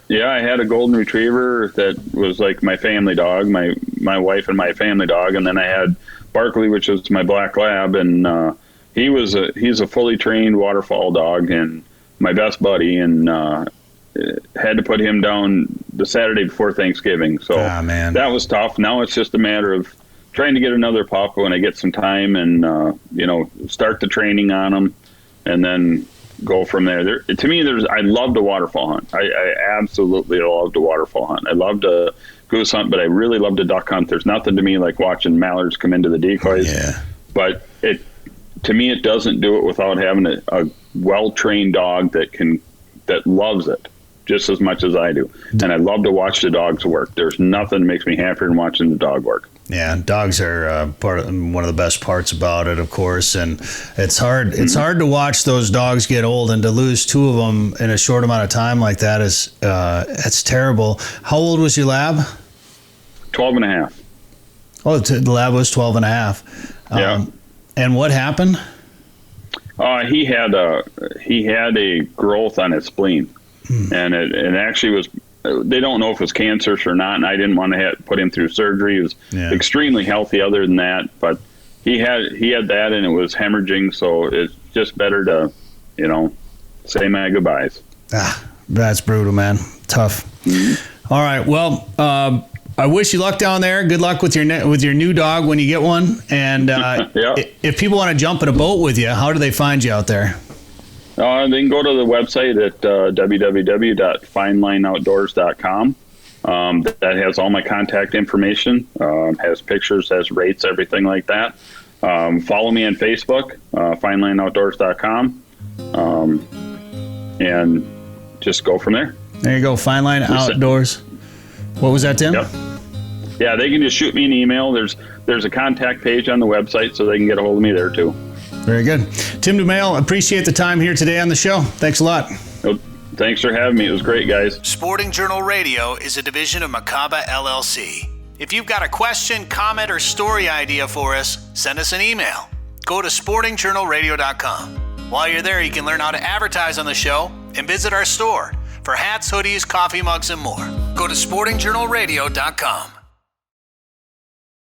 Yeah, I had a golden retriever that was like my family dog, my wife and my family dog, and then I had Barkley, which was my black lab, and he's a fully trained waterfowl dog and my best buddy, and had to put him down the Saturday before Thanksgiving. So that was tough. Now it's just a matter of trying to get another pup when I get some time, and start the training on them, and then go from there. To me, I love to waterfowl hunt. I absolutely love to waterfowl hunt. I love to goose hunt, but I really love to duck hunt. There's nothing to me like watching mallards come into the decoys. Yeah. But to me, it doesn't do it without having a well-trained dog that loves it just as much as I do. And I love to watch the dogs work. There's nothing that makes me happier than watching the dog work. Yeah, dogs are one of the best parts about it, of course, and it's hard. It's hard to watch those dogs get old, and to lose 2 of them in a short amount of time like that is it's terrible. How old was your lab? 12 and a half. Oh, the lab was 12 and a half. Yeah. And what happened? He had a growth on his spleen, and it actually was. They don't know if it was cancerous or not, and I didn't want to put him through surgery. He was extremely healthy other than that, but he had that, and it was hemorrhaging, so it's just better to, say my goodbyes. That's brutal, man. Tough. Mm-hmm. All right. Well, I wish you luck down there. Good luck with your new dog when you get one. And if people want to jump in a boat with you, how do they find you out there? They can go to the website at www.finelineoutdoors.com. That has all my contact information, has pictures, has rates, everything like that. Follow me on Facebook, finelineoutdoors.com, and just go from there. There you go, Fine Line Outdoors. What was that, Tim? Yep. Yeah, they can just shoot me an email. There's a contact page on the website, so they can get a hold of me there too. Very good. Tim Domaille, appreciate the time here today on the show. Thanks a lot. Thanks for having me. It was great, guys. Sporting Journal Radio is a division of Macaba LLC. If you've got a question, comment, or story idea for us, send us an email. Go to sportingjournalradio.com. While you're there, you can learn how to advertise on the show and visit our store for hats, hoodies, coffee mugs, and more. Go to sportingjournalradio.com.